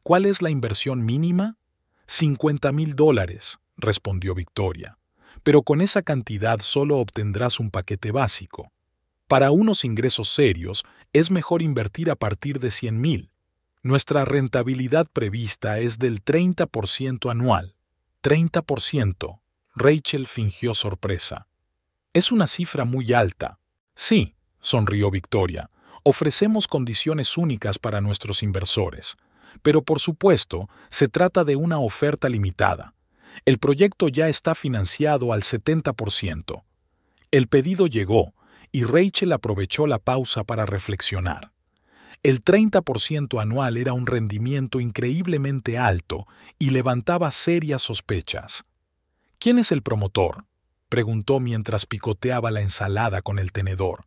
¿Cuál es la inversión mínima? $50,000, respondió Victoria. Pero con esa cantidad solo obtendrás un paquete básico. Para unos ingresos serios, es mejor invertir a partir de 100,000. Nuestra rentabilidad prevista es del 30% anual. ¿30%? Rachel fingió sorpresa. Es una cifra muy alta. Sí, sonrió Victoria. Ofrecemos condiciones únicas para nuestros inversores. Pero por supuesto, se trata de una oferta limitada. El proyecto ya está financiado al 70%. El pedido llegó, y Rachel aprovechó la pausa para reflexionar. El 30% anual era un rendimiento increíblemente alto y levantaba serias sospechas. ¿Quién es el promotor?, preguntó mientras picoteaba la ensalada con el tenedor.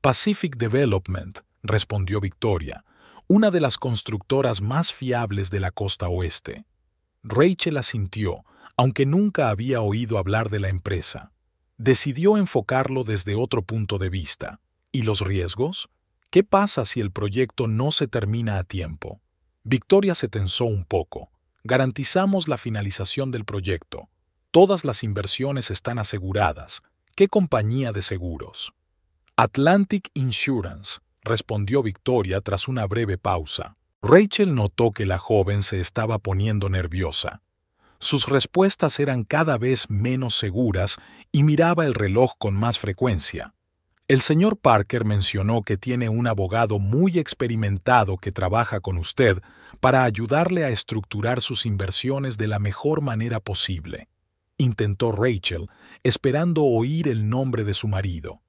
Pacific Development, respondió Victoria, una de las constructoras más fiables de la costa oeste. Rachel asintió, aunque nunca había oído hablar de la empresa. Decidió enfocarlo desde otro punto de vista. ¿Y los riesgos? ¿Qué pasa si el proyecto no se termina a tiempo? Victoria se tensó un poco. Garantizamos la finalización del proyecto. Todas las inversiones están aseguradas. ¿Qué compañía de seguros? Atlantic Insurance, respondió Victoria tras una breve pausa. Rachel notó que la joven se estaba poniendo nerviosa. Sus respuestas eran cada vez menos seguras y miraba el reloj con más frecuencia. El señor Parker mencionó que tiene un abogado muy experimentado que trabaja con usted para ayudarle a estructurar sus inversiones de la mejor manera posible. Intentó Rachel, esperando oír el nombre de su marido.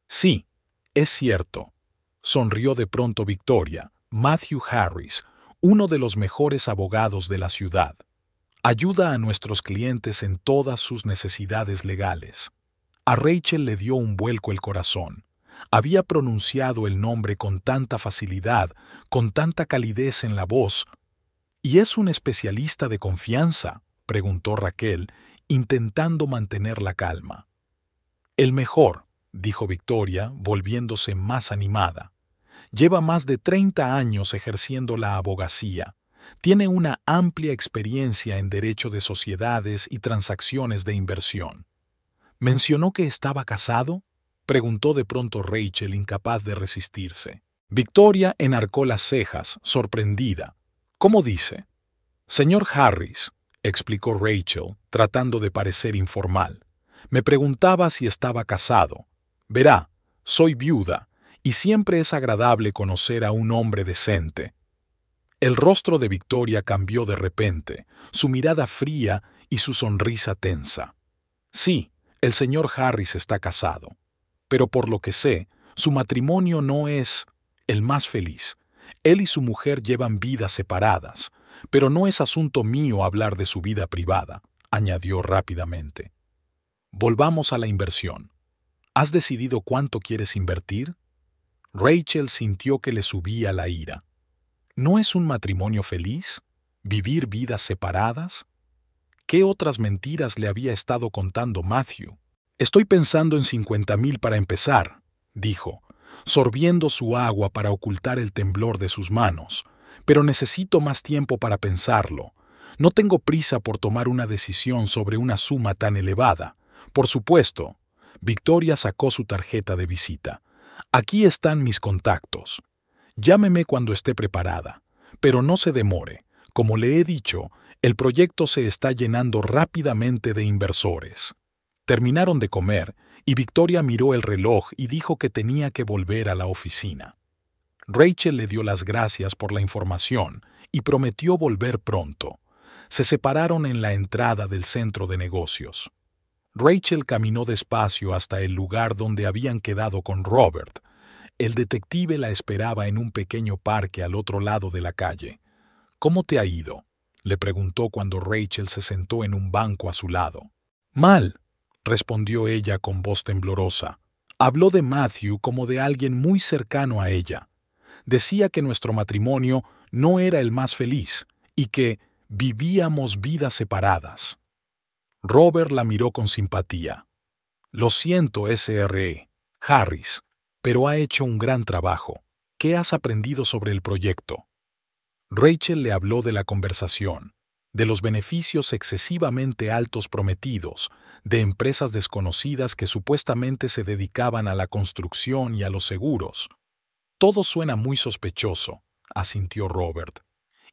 Sí, es cierto. Sonrió de pronto Victoria. Matthew Harris, uno de los mejores abogados de la ciudad. Ayuda a nuestros clientes en todas sus necesidades legales. A Rachel le dio un vuelco el corazón. Había pronunciado el nombre con tanta facilidad, con tanta calidez en la voz. ¿Y es un especialista de confianza?, preguntó Raquel, intentando mantener la calma. El mejor, dijo Victoria, volviéndose más animada. Lleva más de 30 años ejerciendo la abogacía. Tiene una amplia experiencia en derecho de sociedades y transacciones de inversión. ¿Mencionó que estaba casado?, preguntó de pronto Rachel, incapaz de resistirse. Victoria enarcó las cejas, sorprendida. ¿Cómo dice? Señor Harris, explicó Rachel, tratando de parecer informal. Me preguntaba si estaba casado. Verá, soy viuda, y siempre es agradable conocer a un hombre decente. El rostro de Victoria cambió de repente, su mirada fría y su sonrisa tensa. Sí, el señor Harris está casado, pero por lo que sé, su matrimonio no es el más feliz. Él y su mujer llevan vidas separadas, pero no es asunto mío hablar de su vida privada, añadió rápidamente. Volvamos a la inversión. ¿Has decidido cuánto quieres invertir? Rachel sintió que le subía la ira. ¿No es un matrimonio feliz? ¿Vivir vidas separadas? ¿Qué otras mentiras le había estado contando Matthew? Estoy pensando en 50,000 para empezar, dijo, sorbiendo su agua para ocultar el temblor de sus manos. Pero necesito más tiempo para pensarlo. No tengo prisa por tomar una decisión sobre una suma tan elevada. Por supuesto, Victoria sacó su tarjeta de visita. Aquí están mis contactos. Llámeme cuando esté preparada, pero no se demore. Como le he dicho, el proyecto se está llenando rápidamente de inversores. Terminaron de comer y Victoria miró el reloj y dijo que tenía que volver a la oficina. Rachel le dio las gracias por la información y prometió volver pronto. Se separaron en la entrada del centro de negocios. Rachel caminó despacio hasta el lugar donde habían quedado con Robert. El detective la esperaba en un pequeño parque al otro lado de la calle. ¿Cómo te ha ido?, le preguntó cuando Rachel se sentó en un banco a su lado. Mal, respondió ella con voz temblorosa. Habló de Matthew como de alguien muy cercano a ella. Decía que nuestro matrimonio no era el más feliz y que vivíamos vidas separadas. Robert la miró con simpatía. Lo siento, Sr. Harris, pero ha hecho un gran trabajo. ¿Qué has aprendido sobre el proyecto? Rachel le habló de la conversación, de los beneficios excesivamente altos prometidos, de empresas desconocidas que supuestamente se dedicaban a la construcción y a los seguros. Todo suena muy sospechoso, asintió Robert.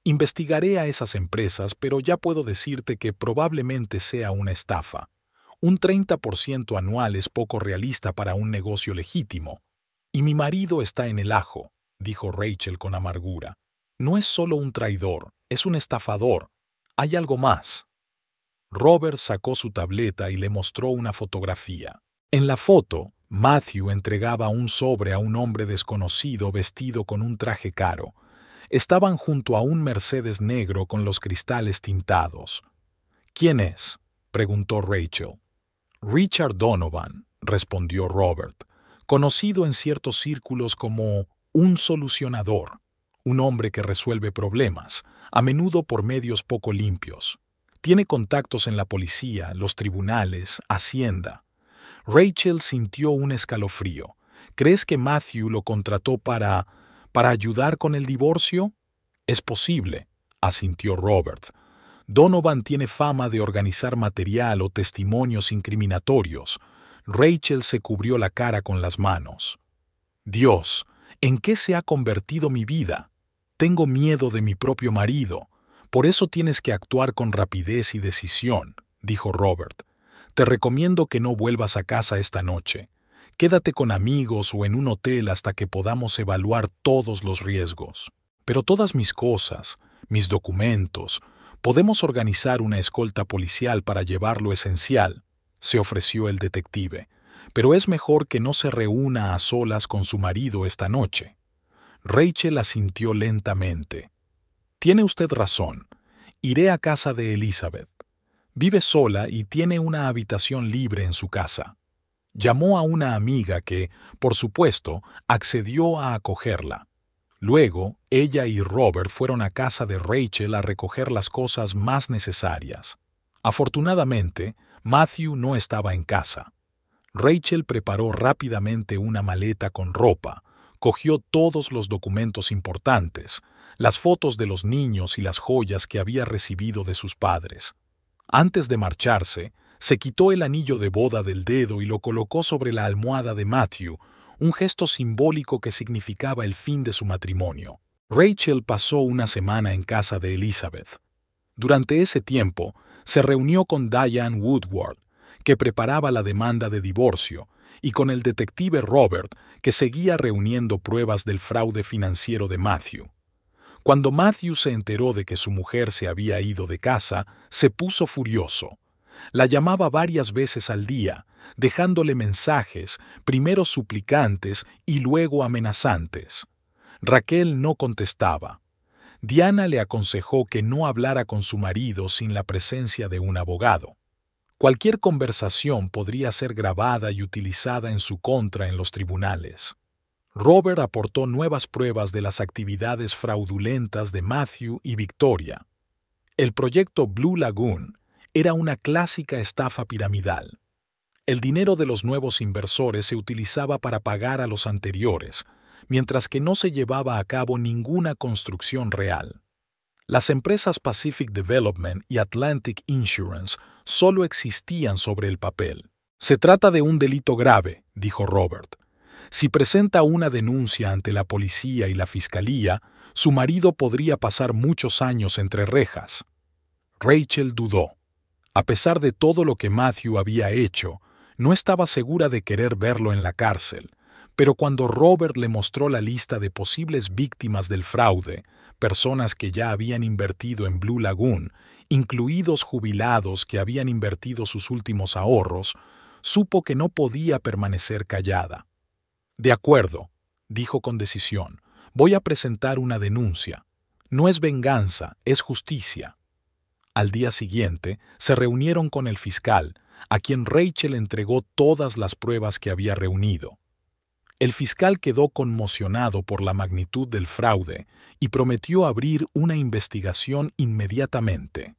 Investigaré a esas empresas, pero ya puedo decirte que probablemente sea una estafa. Un 30% anual es poco realista para un negocio legítimo. Y mi marido está en el ajo, dijo Rachel con amargura. No es solo un traidor, es un estafador. Hay algo más. Robert sacó su tableta y le mostró una fotografía. En la foto, Matthew entregaba un sobre a un hombre desconocido vestido con un traje caro. Estaban junto a un Mercedes negro con los cristales tintados. ¿Quién es?, preguntó Rachel. Richard Donovan, respondió Robert, conocido en ciertos círculos como un solucionador. un hombre que resuelve problemas, a menudo por medios poco limpios. Tiene contactos en la policía, los tribunales, Hacienda. Rachel sintió un escalofrío. ¿Crees que Matthew lo contrató para ayudar con el divorcio? Es posible, asintió Robert. Donovan tiene fama de organizar material o testimonios incriminatorios. Rachel se cubrió la cara con las manos. Dios, ¿en qué se ha convertido mi vida? Tengo miedo de mi propio marido. Por eso tienes que actuar con rapidez y decisión, dijo Robert. Te recomiendo que no vuelvas a casa esta noche. Quédate con amigos o en un hotel hasta que podamos evaluar todos los riesgos. Pero todas mis cosas, mis documentos, podemos organizar una escolta policial para llevar lo esencial, se ofreció el detective. Pero es mejor que no se reúna a solas con su marido esta noche. Rachel asintió lentamente. Tiene usted razón. Iré a casa de Elizabeth. Vive sola y tiene una habitación libre en su casa. Llamó a una amiga que, por supuesto, accedió a acogerla. Luego, ella y Robert fueron a casa de Rachel a recoger las cosas más necesarias. Afortunadamente, Matthew no estaba en casa. Rachel preparó rápidamente una maleta con ropa, cogió todos los documentos importantes, las fotos de los niños y las joyas que había recibido de sus padres. Antes de marcharse, se quitó el anillo de boda del dedo y lo colocó sobre la almohada de Matthew, un gesto simbólico que significaba el fin de su matrimonio. Rachel pasó una semana en casa de Elizabeth. Durante ese tiempo, se reunió con Diane Woodward, que preparaba la demanda de divorcio, y con el detective Robert, que seguía reuniendo pruebas del fraude financiero de Matthew. Cuando Matthew se enteró de que su mujer se había ido de casa, se puso furioso. La llamaba varias veces al día, dejándole mensajes, primero suplicantes y luego amenazantes. Raquel no contestaba. Diana le aconsejó que no hablara con su marido sin la presencia de un abogado. Cualquier conversación podría ser grabada y utilizada en su contra en los tribunales. Robert aportó nuevas pruebas de las actividades fraudulentas de Matthew y Victoria. El proyecto Blue Lagoon era una clásica estafa piramidal. El dinero de los nuevos inversores se utilizaba para pagar a los anteriores, mientras que no se llevaba a cabo ninguna construcción real. Las empresas Pacific Development y Atlantic Insurance solo existían sobre el papel. Se trata de un delito grave, dijo Robert. Si presenta una denuncia ante la policía y la fiscalía, su marido podría pasar muchos años entre rejas. Rachel dudó. A pesar de todo lo que Matthew había hecho, no estaba segura de querer verlo en la cárcel, pero cuando Robert le mostró la lista de posibles víctimas del fraude, personas que ya habían invertido en Blue Lagoon, incluidos jubilados que habían invertido sus últimos ahorros, supo que no podía permanecer callada. De acuerdo, dijo con decisión, voy a presentar una denuncia. No es venganza, es justicia. Al día siguiente, se reunieron con el fiscal, a quien Rachel entregó todas las pruebas que había reunido. El fiscal quedó conmocionado por la magnitud del fraude y prometió abrir una investigación inmediatamente.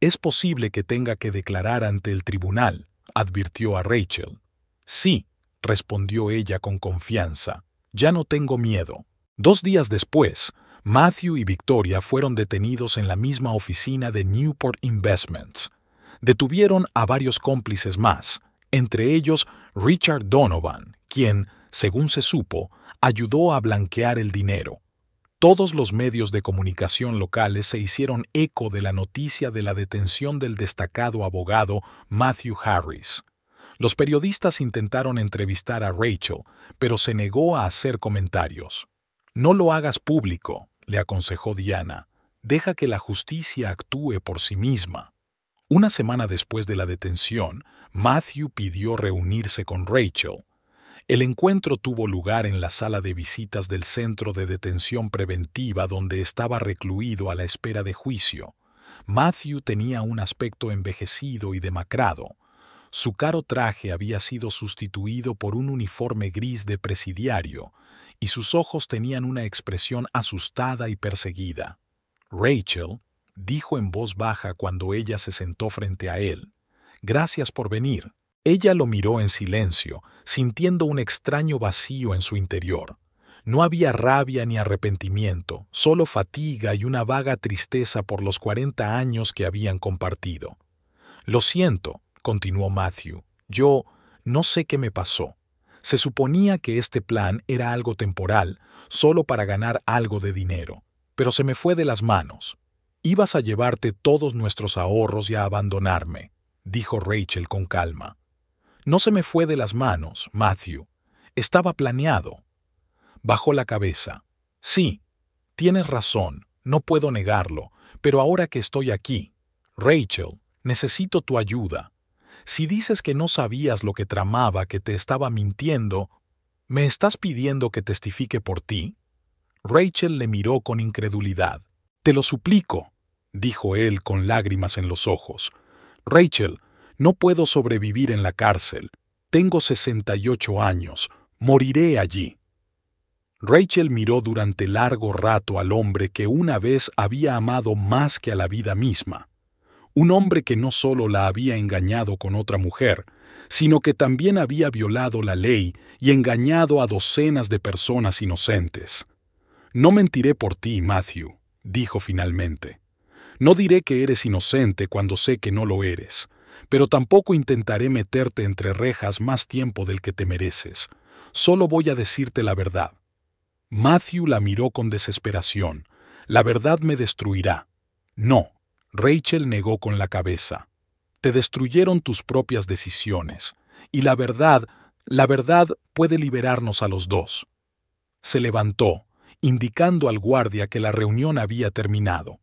«Es posible que tenga que declarar ante el tribunal», advirtió a Rachel. «Sí», respondió ella con confianza, «ya no tengo miedo». 2 días después, Matthew y Victoria fueron detenidos en la misma oficina de Newport Investments. Detuvieron a varios cómplices más, entre ellos Richard Donovan, quien, según se supo, ayudó a blanquear el dinero. Todos los medios de comunicación locales se hicieron eco de la noticia de la detención del destacado abogado Matthew Harris. Los periodistas intentaron entrevistar a Rachel, pero se negó a hacer comentarios. «No lo hagas público», le aconsejó Diana. «Deja que la justicia actúe por sí misma». Una semana después de la detención, Matthew pidió reunirse con Rachel. El encuentro tuvo lugar en la sala de visitas del Centro de Detención Preventiva donde estaba recluido a la espera de juicio. Matthew tenía un aspecto envejecido y demacrado. Su caro traje había sido sustituido por un uniforme gris de presidiario, y sus ojos tenían una expresión asustada y perseguida. «Rachel», dijo en voz baja cuando ella se sentó frente a él, «gracias por venir». Ella lo miró en silencio, sintiendo un extraño vacío en su interior. No había rabia ni arrepentimiento, solo fatiga y una vaga tristeza por los 40 años que habían compartido. «Lo siento», continuó Matthew, «yo no sé qué me pasó. Se suponía que este plan era algo temporal, solo para ganar algo de dinero, pero se me fue de las manos. Ibas a llevarte todos nuestros ahorros y a abandonarme», dijo Rachel con calma. «No se me fue de las manos, Matthew. Estaba planeado». Bajó la cabeza. «Sí, tienes razón, no puedo negarlo, pero ahora que estoy aquí, Rachel, necesito tu ayuda. Si dices que no sabías lo que tramaba, que te estaba mintiendo, ¿me estás pidiendo que testifique por ti?» Rachel le miró con incredulidad. «Te lo suplico», dijo él con lágrimas en los ojos. «Rachel, no puedo sobrevivir en la cárcel. Tengo 68 años. Moriré allí». Rachel miró durante largo rato al hombre que una vez había amado más que a la vida misma. Un hombre que no solo la había engañado con otra mujer, sino que también había violado la ley y engañado a docenas de personas inocentes. «No mentiré por ti, Matthew», dijo finalmente. «No diré que eres inocente cuando sé que no lo eres, pero tampoco intentaré meterte entre rejas más tiempo del que te mereces. Solo voy a decirte la verdad». Matthew la miró con desesperación. «La verdad me destruirá». «No», Rachel negó con la cabeza. «Te destruyeron tus propias decisiones, y la verdad puede liberarnos a los dos». Se levantó, indicando al guardia que la reunión había terminado.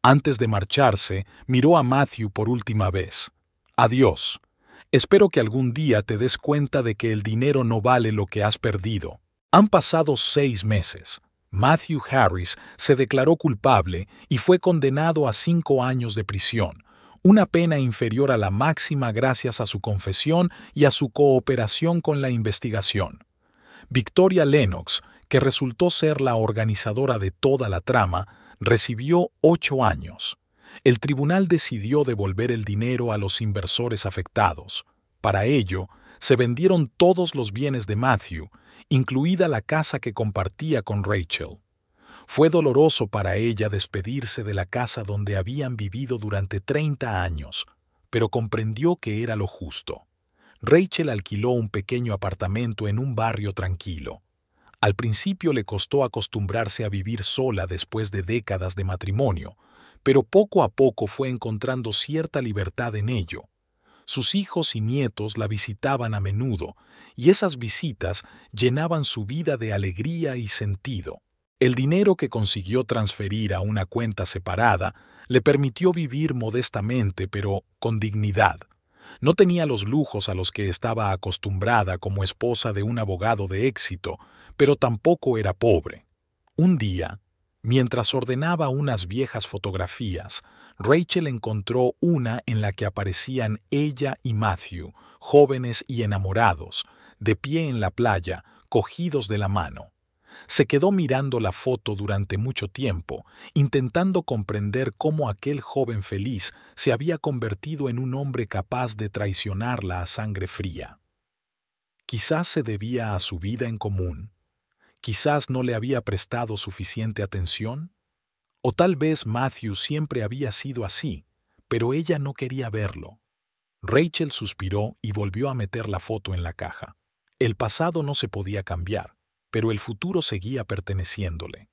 Antes de marcharse, miró a Matthew por última vez. «Adiós. Espero que algún día te des cuenta de que el dinero no vale lo que has perdido». Han pasado 6 meses. Matthew Harris se declaró culpable y fue condenado a 5 años de prisión, una pena inferior a la máxima gracias a su confesión y a su cooperación con la investigación. Victoria Lennox, que resultó ser la organizadora de toda la trama, recibió 8 años. El tribunal decidió devolver el dinero a los inversores afectados. Para ello, se vendieron todos los bienes de Matthew, incluida la casa que compartía con Rachel. Fue doloroso para ella despedirse de la casa donde habían vivido durante 30 años, pero comprendió que era lo justo. Rachel alquiló un pequeño apartamento en un barrio tranquilo. Al principio le costó acostumbrarse a vivir sola después de décadas de matrimonio, pero poco a poco fue encontrando cierta libertad en ello. Sus hijos y nietos la visitaban a menudo, y esas visitas llenaban su vida de alegría y sentido. El dinero que consiguió transferir a una cuenta separada le permitió vivir modestamente, pero con dignidad. No tenía los lujos a los que estaba acostumbrada como esposa de un abogado de éxito, pero tampoco era pobre. Un día, mientras ordenaba unas viejas fotografías, Rachel encontró una en la que aparecían ella y Matthew, jóvenes y enamorados, de pie en la playa, cogidos de la mano. Se quedó mirando la foto durante mucho tiempo, intentando comprender cómo aquel joven feliz se había convertido en un hombre capaz de traicionarla a sangre fría. Quizás se debía a su vida en común. Quizás no le había prestado suficiente atención. O tal vez Matthew siempre había sido así, pero ella no quería verlo. Rachel suspiró y volvió a meter la foto en la caja. El pasado no se podía cambiar, pero el futuro seguía perteneciéndole,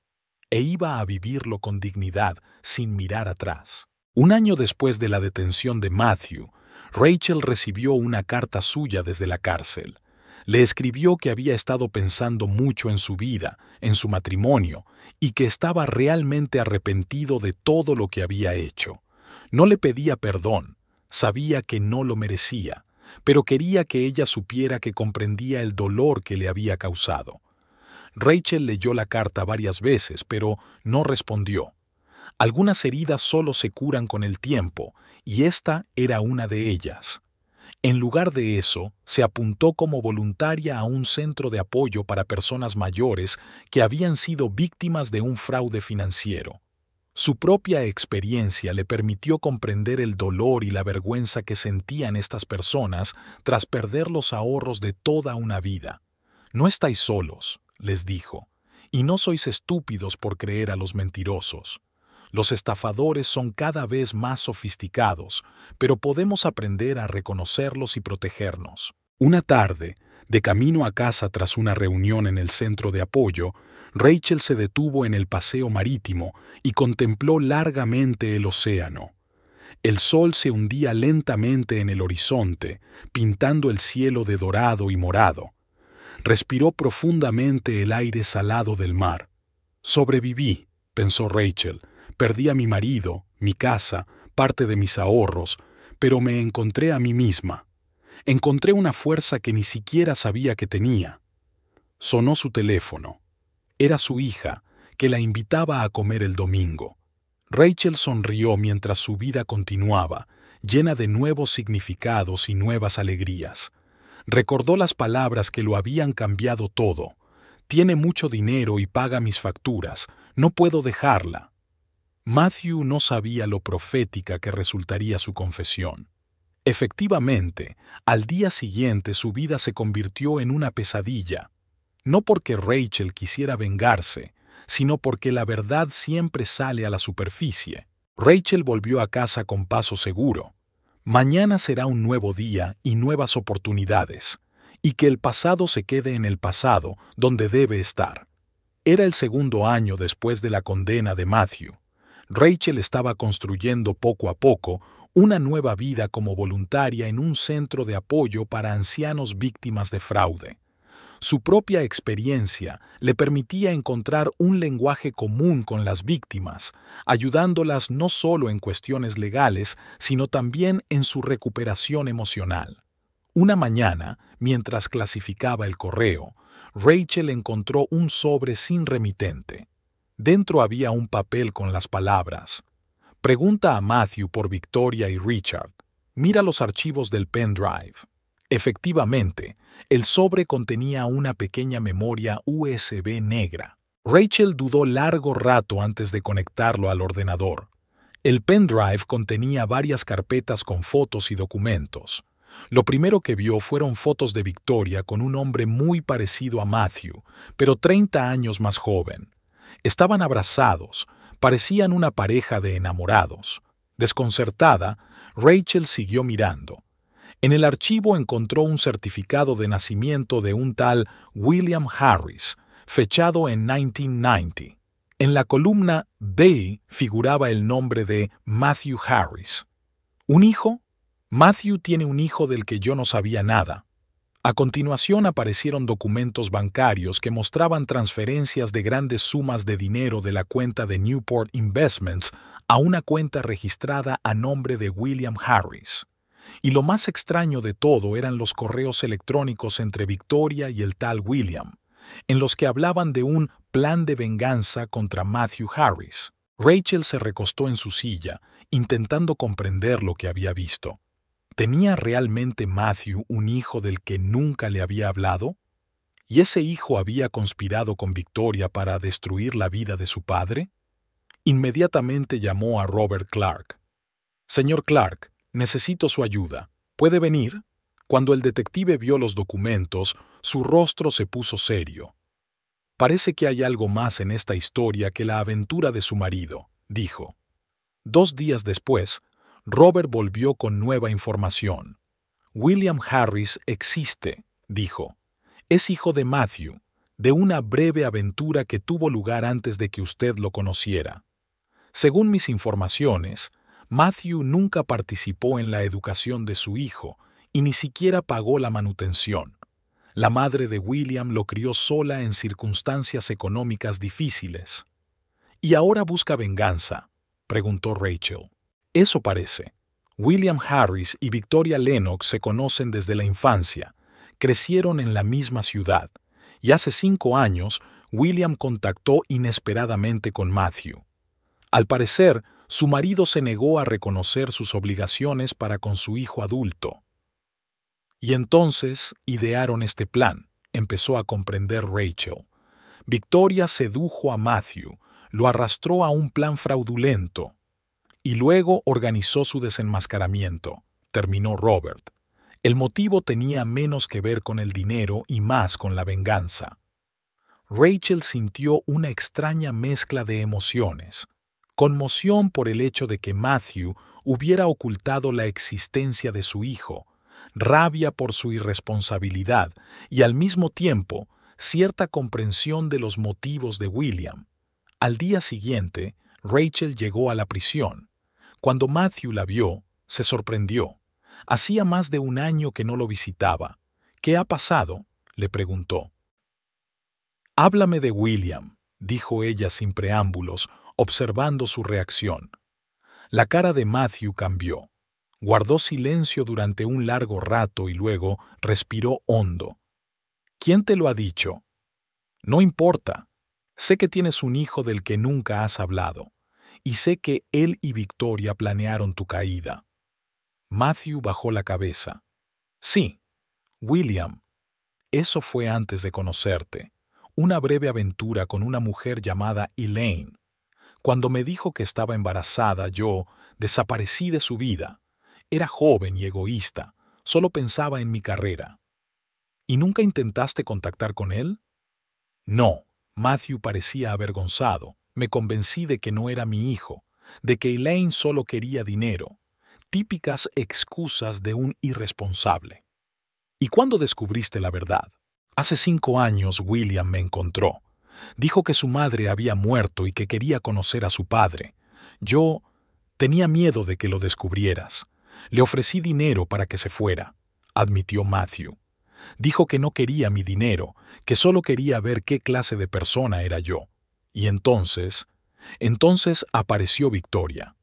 e iba a vivirlo con dignidad, sin mirar atrás. Un año después de la detención de Matthew, Rachel recibió una carta suya desde la cárcel. Le escribió que había estado pensando mucho en su vida, en su matrimonio, y que estaba realmente arrepentido de todo lo que había hecho. No le pedía perdón, sabía que no lo merecía, pero quería que ella supiera que comprendía el dolor que le había causado. Rachel leyó la carta varias veces, pero no respondió. Algunas heridas solo se curan con el tiempo, y esta era una de ellas. En lugar de eso, se apuntó como voluntaria a un centro de apoyo para personas mayores que habían sido víctimas de un fraude financiero. Su propia experiencia le permitió comprender el dolor y la vergüenza que sentían estas personas tras perder los ahorros de toda una vida. No estáis solos, les dijo, y no sois estúpidos por creer a los mentirosos. Los estafadores son cada vez más sofisticados, pero podemos aprender a reconocerlos y protegernos. Una tarde, de camino a casa tras una reunión en el centro de apoyo, Rachel se detuvo en el paseo marítimo y contempló largamente el océano. El sol se hundía lentamente en el horizonte, pintando el cielo de dorado y morado. Respiró profundamente el aire salado del mar. Sobreviví, pensó Rachel. Perdí a mi marido, mi casa, parte de mis ahorros, pero me encontré a mí misma. Encontré una fuerza que ni siquiera sabía que tenía. Sonó su teléfono. Era su hija, que la invitaba a comer el domingo. Rachel sonrió mientras su vida continuaba, llena de nuevos significados y nuevas alegrías. Recordó las palabras que lo habían cambiado todo. Tiene mucho dinero y paga mis facturas. No puedo dejarla. Matthew no sabía lo profética que resultaría su confesión. Efectivamente, al día siguiente su vida se convirtió en una pesadilla. No porque Rachel quisiera vengarse, sino porque la verdad siempre sale a la superficie. Rachel volvió a casa con paso seguro. Mañana será un nuevo día y nuevas oportunidades, y que el pasado se quede en el pasado, donde debe estar. Era el segundo año después de la condena de Matthew. Rachel estaba construyendo poco a poco una nueva vida como voluntaria en un centro de apoyo para ancianos víctimas de fraude. Su propia experiencia le permitía encontrar un lenguaje común con las víctimas, ayudándolas no solo en cuestiones legales, sino también en su recuperación emocional. Una mañana, mientras clasificaba el correo, Rachel encontró un sobre sin remitente. Dentro había un papel con las palabras: pregunta a Matthew por Victoria y Richard. Mira los archivos del pendrive. Efectivamente, el sobre contenía una pequeña memoria USB negra. Rachel dudó largo rato antes de conectarlo al ordenador. El pendrive contenía varias carpetas con fotos y documentos. Lo primero que vio fueron fotos de Victoria con un hombre muy parecido a Matthew, pero 30 años más joven. Estaban abrazados, parecían una pareja de enamorados. Desconcertada, Rachel siguió mirando. En el archivo encontró un certificado de nacimiento de un tal William Harris, fechado en 1990. En la columna B figuraba el nombre de Matthew Harris. ¿Un hijo? Matthew tiene un hijo del que yo no sabía nada. A continuación aparecieron documentos bancarios que mostraban transferencias de grandes sumas de dinero de la cuenta de Newport Investments a una cuenta registrada a nombre de William Harris. Y lo más extraño de todo eran los correos electrónicos entre Victoria y el tal William, en los que hablaban de un plan de venganza contra Matthew Harris. Rachel se recostó en su silla, intentando comprender lo que había visto. ¿Tenía realmente Matthew un hijo del que nunca le había hablado? ¿Y ese hijo había conspirado con Victoria para destruir la vida de su padre? Inmediatamente llamó a Robert Clark. «Señor Clark, necesito su ayuda. ¿Puede venir?» Cuando el detective vio los documentos, su rostro se puso serio. «Parece que hay algo más en esta historia que la aventura de su marido», dijo. 2 días después, Robert volvió con nueva información. «William Harris existe», dijo. «Es hijo de Matthew, de una breve aventura que tuvo lugar antes de que usted lo conociera. Según mis informaciones, Matthew nunca participó en la educación de su hijo y ni siquiera pagó la manutención. La madre de William lo crió sola en circunstancias económicas difíciles». «¿Y ahora busca venganza?», preguntó Rachel. «Eso parece. William Harris y Victoria Lennox se conocen desde la infancia, crecieron en la misma ciudad, y hace 5 años William contactó inesperadamente con Matthew. Al parecer, su marido se negó a reconocer sus obligaciones para con su hijo adulto. Y entonces idearon este plan, empezó a comprender Rachel. Victoria sedujo a Matthew, lo arrastró a un plan fraudulento y luego organizó su desenmascaramiento, terminó Robert. El motivo tenía menos que ver con el dinero y más con la venganza. Rachel sintió una extraña mezcla de emociones. Conmoción por el hecho de que Matthew hubiera ocultado la existencia de su hijo, rabia por su irresponsabilidad y al mismo tiempo cierta comprensión de los motivos de William. Al día siguiente, Rachel llegó a la prisión. Cuando Matthew la vio, se sorprendió. Hacía más de un año que no lo visitaba. «¿Qué ha pasado?», le preguntó. «Háblame de William», dijo ella sin preámbulos, observando su reacción. La cara de Matthew cambió. Guardó silencio durante un largo rato y luego respiró hondo. «¿Quién te lo ha dicho?» «No importa. Sé que tienes un hijo del que nunca has hablado, y sé que él y Victoria planearon tu caída». Matthew bajó la cabeza. «Sí, William. Eso fue antes de conocerte. Una breve aventura con una mujer llamada Elaine. Cuando me dijo que estaba embarazada, yo desaparecí de su vida. Era joven y egoísta. Solo pensaba en mi carrera». «¿Y nunca intentaste contactar con él?» «No». Matthew parecía avergonzado. «Me convencí de que no era mi hijo, de que Elaine solo quería dinero. Típicas excusas de un irresponsable». «¿Y cuándo descubriste la verdad?» «Hace 5 años William me encontró. Dijo que su madre había muerto y que quería conocer a su padre. Yo tenía miedo de que lo descubrieras. Le ofrecí dinero para que se fuera», admitió Matthew. «Dijo que no quería mi dinero, que solo quería ver qué clase de persona era yo. Y entonces apareció Victoria».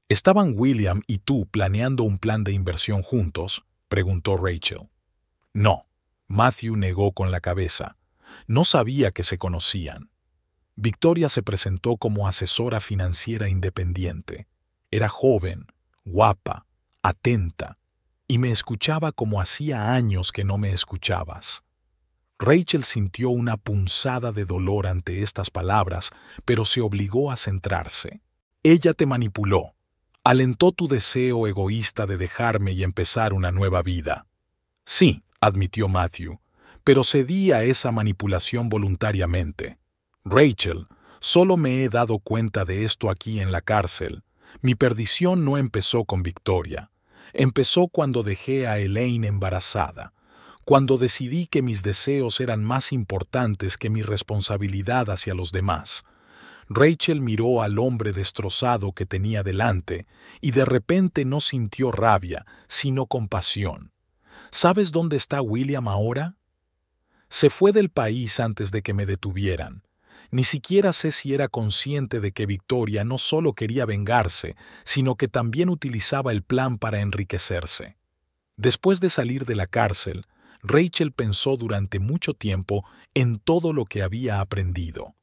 «¿Estaban William y tú planeando un plan de inversión juntos?», preguntó Rachel. «No», Matthew negó con la cabeza. «No sabía que se conocían. Victoria se presentó como asesora financiera independiente. Era joven, guapa, atenta, y me escuchaba como hacía años que no me escuchabas». Rachel sintió una punzada de dolor ante estas palabras, pero se obligó a centrarse. «Ella te manipuló. Alentó tu deseo egoísta de dejarme y empezar una nueva vida». «Sí», admitió Matthew, «pero cedí a esa manipulación voluntariamente. Rachel, solo me he dado cuenta de esto aquí en la cárcel. Mi perdición no empezó con Victoria. Empezó cuando dejé a Elaine embarazada, cuando decidí que mis deseos eran más importantes que mi responsabilidad hacia los demás». Rachel miró al hombre destrozado que tenía delante y de repente no sintió rabia, sino compasión. «¿Sabes dónde está William ahora? Se fue del país antes de que me detuvieran. Ni siquiera sé si era consciente de que Victoria no solo quería vengarse, sino que también utilizaba el plan para enriquecerse». Después de salir de la cárcel, Rachel pensó durante mucho tiempo en todo lo que había aprendido.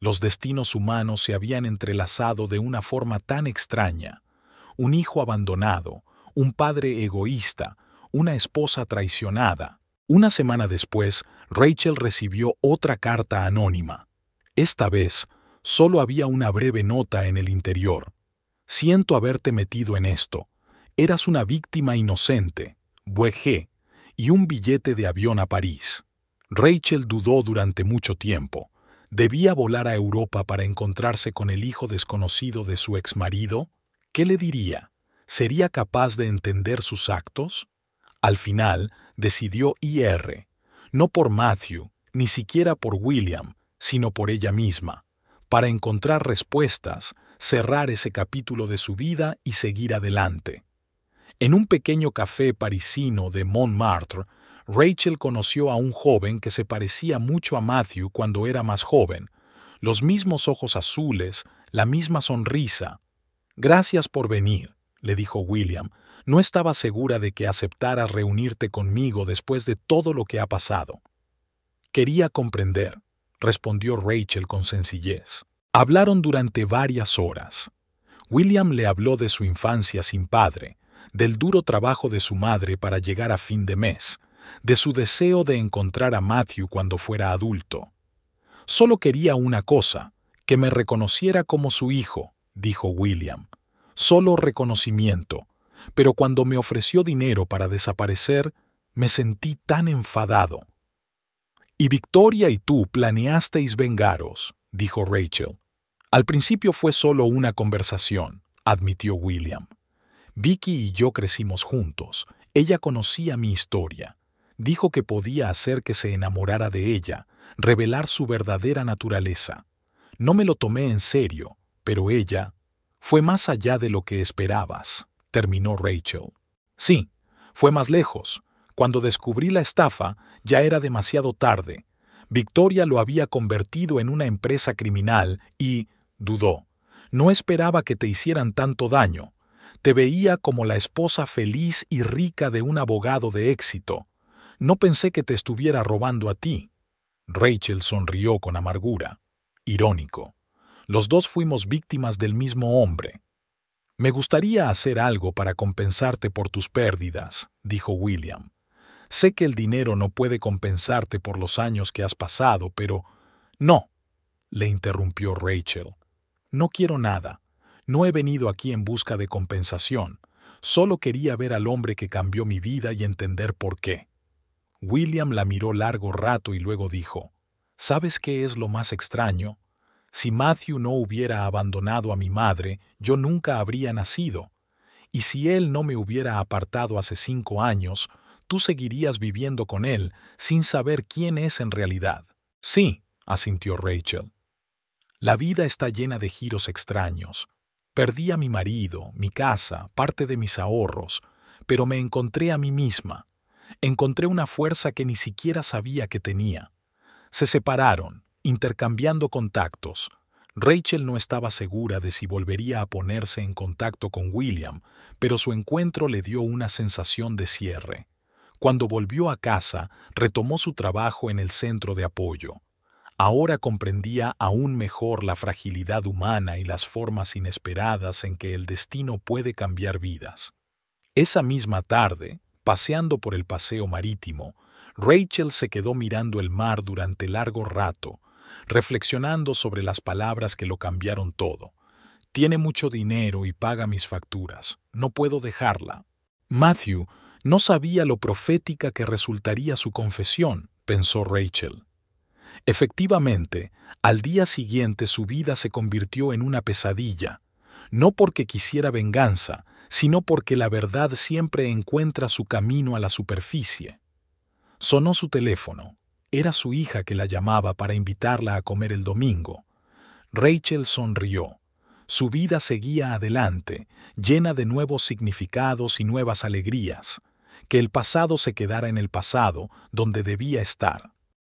Los destinos humanos se habían entrelazado de una forma tan extraña. Un hijo abandonado, un padre egoísta, una esposa traicionada. Una semana después, Rachel recibió otra carta anónima. Esta vez, solo había una breve nota en el interior. «Siento haberte metido en esto. Eras una víctima inocente. Buegé», y un billete de avión a París. Rachel dudó durante mucho tiempo. ¿Debía volar a Europa para encontrarse con el hijo desconocido de su exmarido? ¿Qué le diría? ¿Sería capaz de entender sus actos? Al final, decidió ir, no por Matthew, ni siquiera por William, sino por ella misma, para encontrar respuestas, cerrar ese capítulo de su vida y seguir adelante. En un pequeño café parisino de Montmartre, Rachel conoció a un joven que se parecía mucho a Matthew cuando era más joven. Los mismos ojos azules, la misma sonrisa. «Gracias por venir», le dijo William. «No estaba segura de que aceptaras reunirte conmigo después de todo lo que ha pasado». «Quería comprender», respondió Rachel con sencillez. Hablaron durante varias horas. William le habló de su infancia sin padre, del duro trabajo de su madre para llegar a fin de mes, de su deseo de encontrar a Matthew cuando fuera adulto. Solo quería una cosa, que me reconociera como su hijo, dijo William. Solo reconocimiento, pero cuando me ofreció dinero para desaparecer, me sentí tan enfadado. Y Victoria y tú planeasteis vengaros, dijo Rachel. Al principio fue solo una conversación, admitió William. Vicky y yo crecimos juntos. Ella conocía mi historia. Dijo que podía hacer que se enamorara de ella, revelar su verdadera naturaleza. No me lo tomé en serio, pero ella fue más allá de lo que esperabas, terminó Rachel. Sí, fue más lejos. Cuando descubrí la estafa, ya era demasiado tarde. Victoria lo había convertido en una empresa criminal y, dudó, no esperaba que te hicieran tanto daño. Te veía como la esposa feliz y rica de un abogado de éxito. No pensé que te estuviera robando a ti. Rachel sonrió con amargura. Irónico. Los dos fuimos víctimas del mismo hombre. Me gustaría hacer algo para compensarte por tus pérdidas, dijo William. Sé que el dinero no puede compensarte por los años que has pasado, pero... No, le interrumpió Rachel. No quiero nada. No he venido aquí en busca de compensación. Solo quería ver al hombre que cambió mi vida y entender por qué. William la miró largo rato y luego dijo, ¿sabes qué es lo más extraño? Si Matthew no hubiera abandonado a mi madre, yo nunca habría nacido. Y si él no me hubiera apartado hace 5 años, tú seguirías viviendo con él sin saber quién es en realidad. Sí, asintió Rachel. La vida está llena de giros extraños. Perdí a mi marido, mi casa, parte de mis ahorros, pero me encontré a mí misma. Encontré una fuerza que ni siquiera sabía que tenía. Se separaron, intercambiando contactos. Rachel no estaba segura de si volvería a ponerse en contacto con William, pero su encuentro le dio una sensación de cierre. Cuando volvió a casa, retomó su trabajo en el centro de apoyo. Ahora comprendía aún mejor la fragilidad humana y las formas inesperadas en que el destino puede cambiar vidas. Esa misma tarde, paseando por el paseo marítimo, Rachel se quedó mirando el mar durante largo rato, reflexionando sobre las palabras que lo cambiaron todo. Tiene mucho dinero y paga mis facturas. No puedo dejarla. Matthew no sabía lo profética que resultaría su confesión, pensó Rachel. Efectivamente, al día siguiente su vida se convirtió en una pesadilla, no porque quisiera venganza, sino porque la verdad siempre encuentra su camino a la superficie. Sonó su teléfono. Era su hija que la llamaba para invitarla a comer el domingo. Rachel sonrió. Su vida seguía adelante, llena de nuevos significados y nuevas alegrías. Que el pasado se quedara en el pasado, donde debía estar.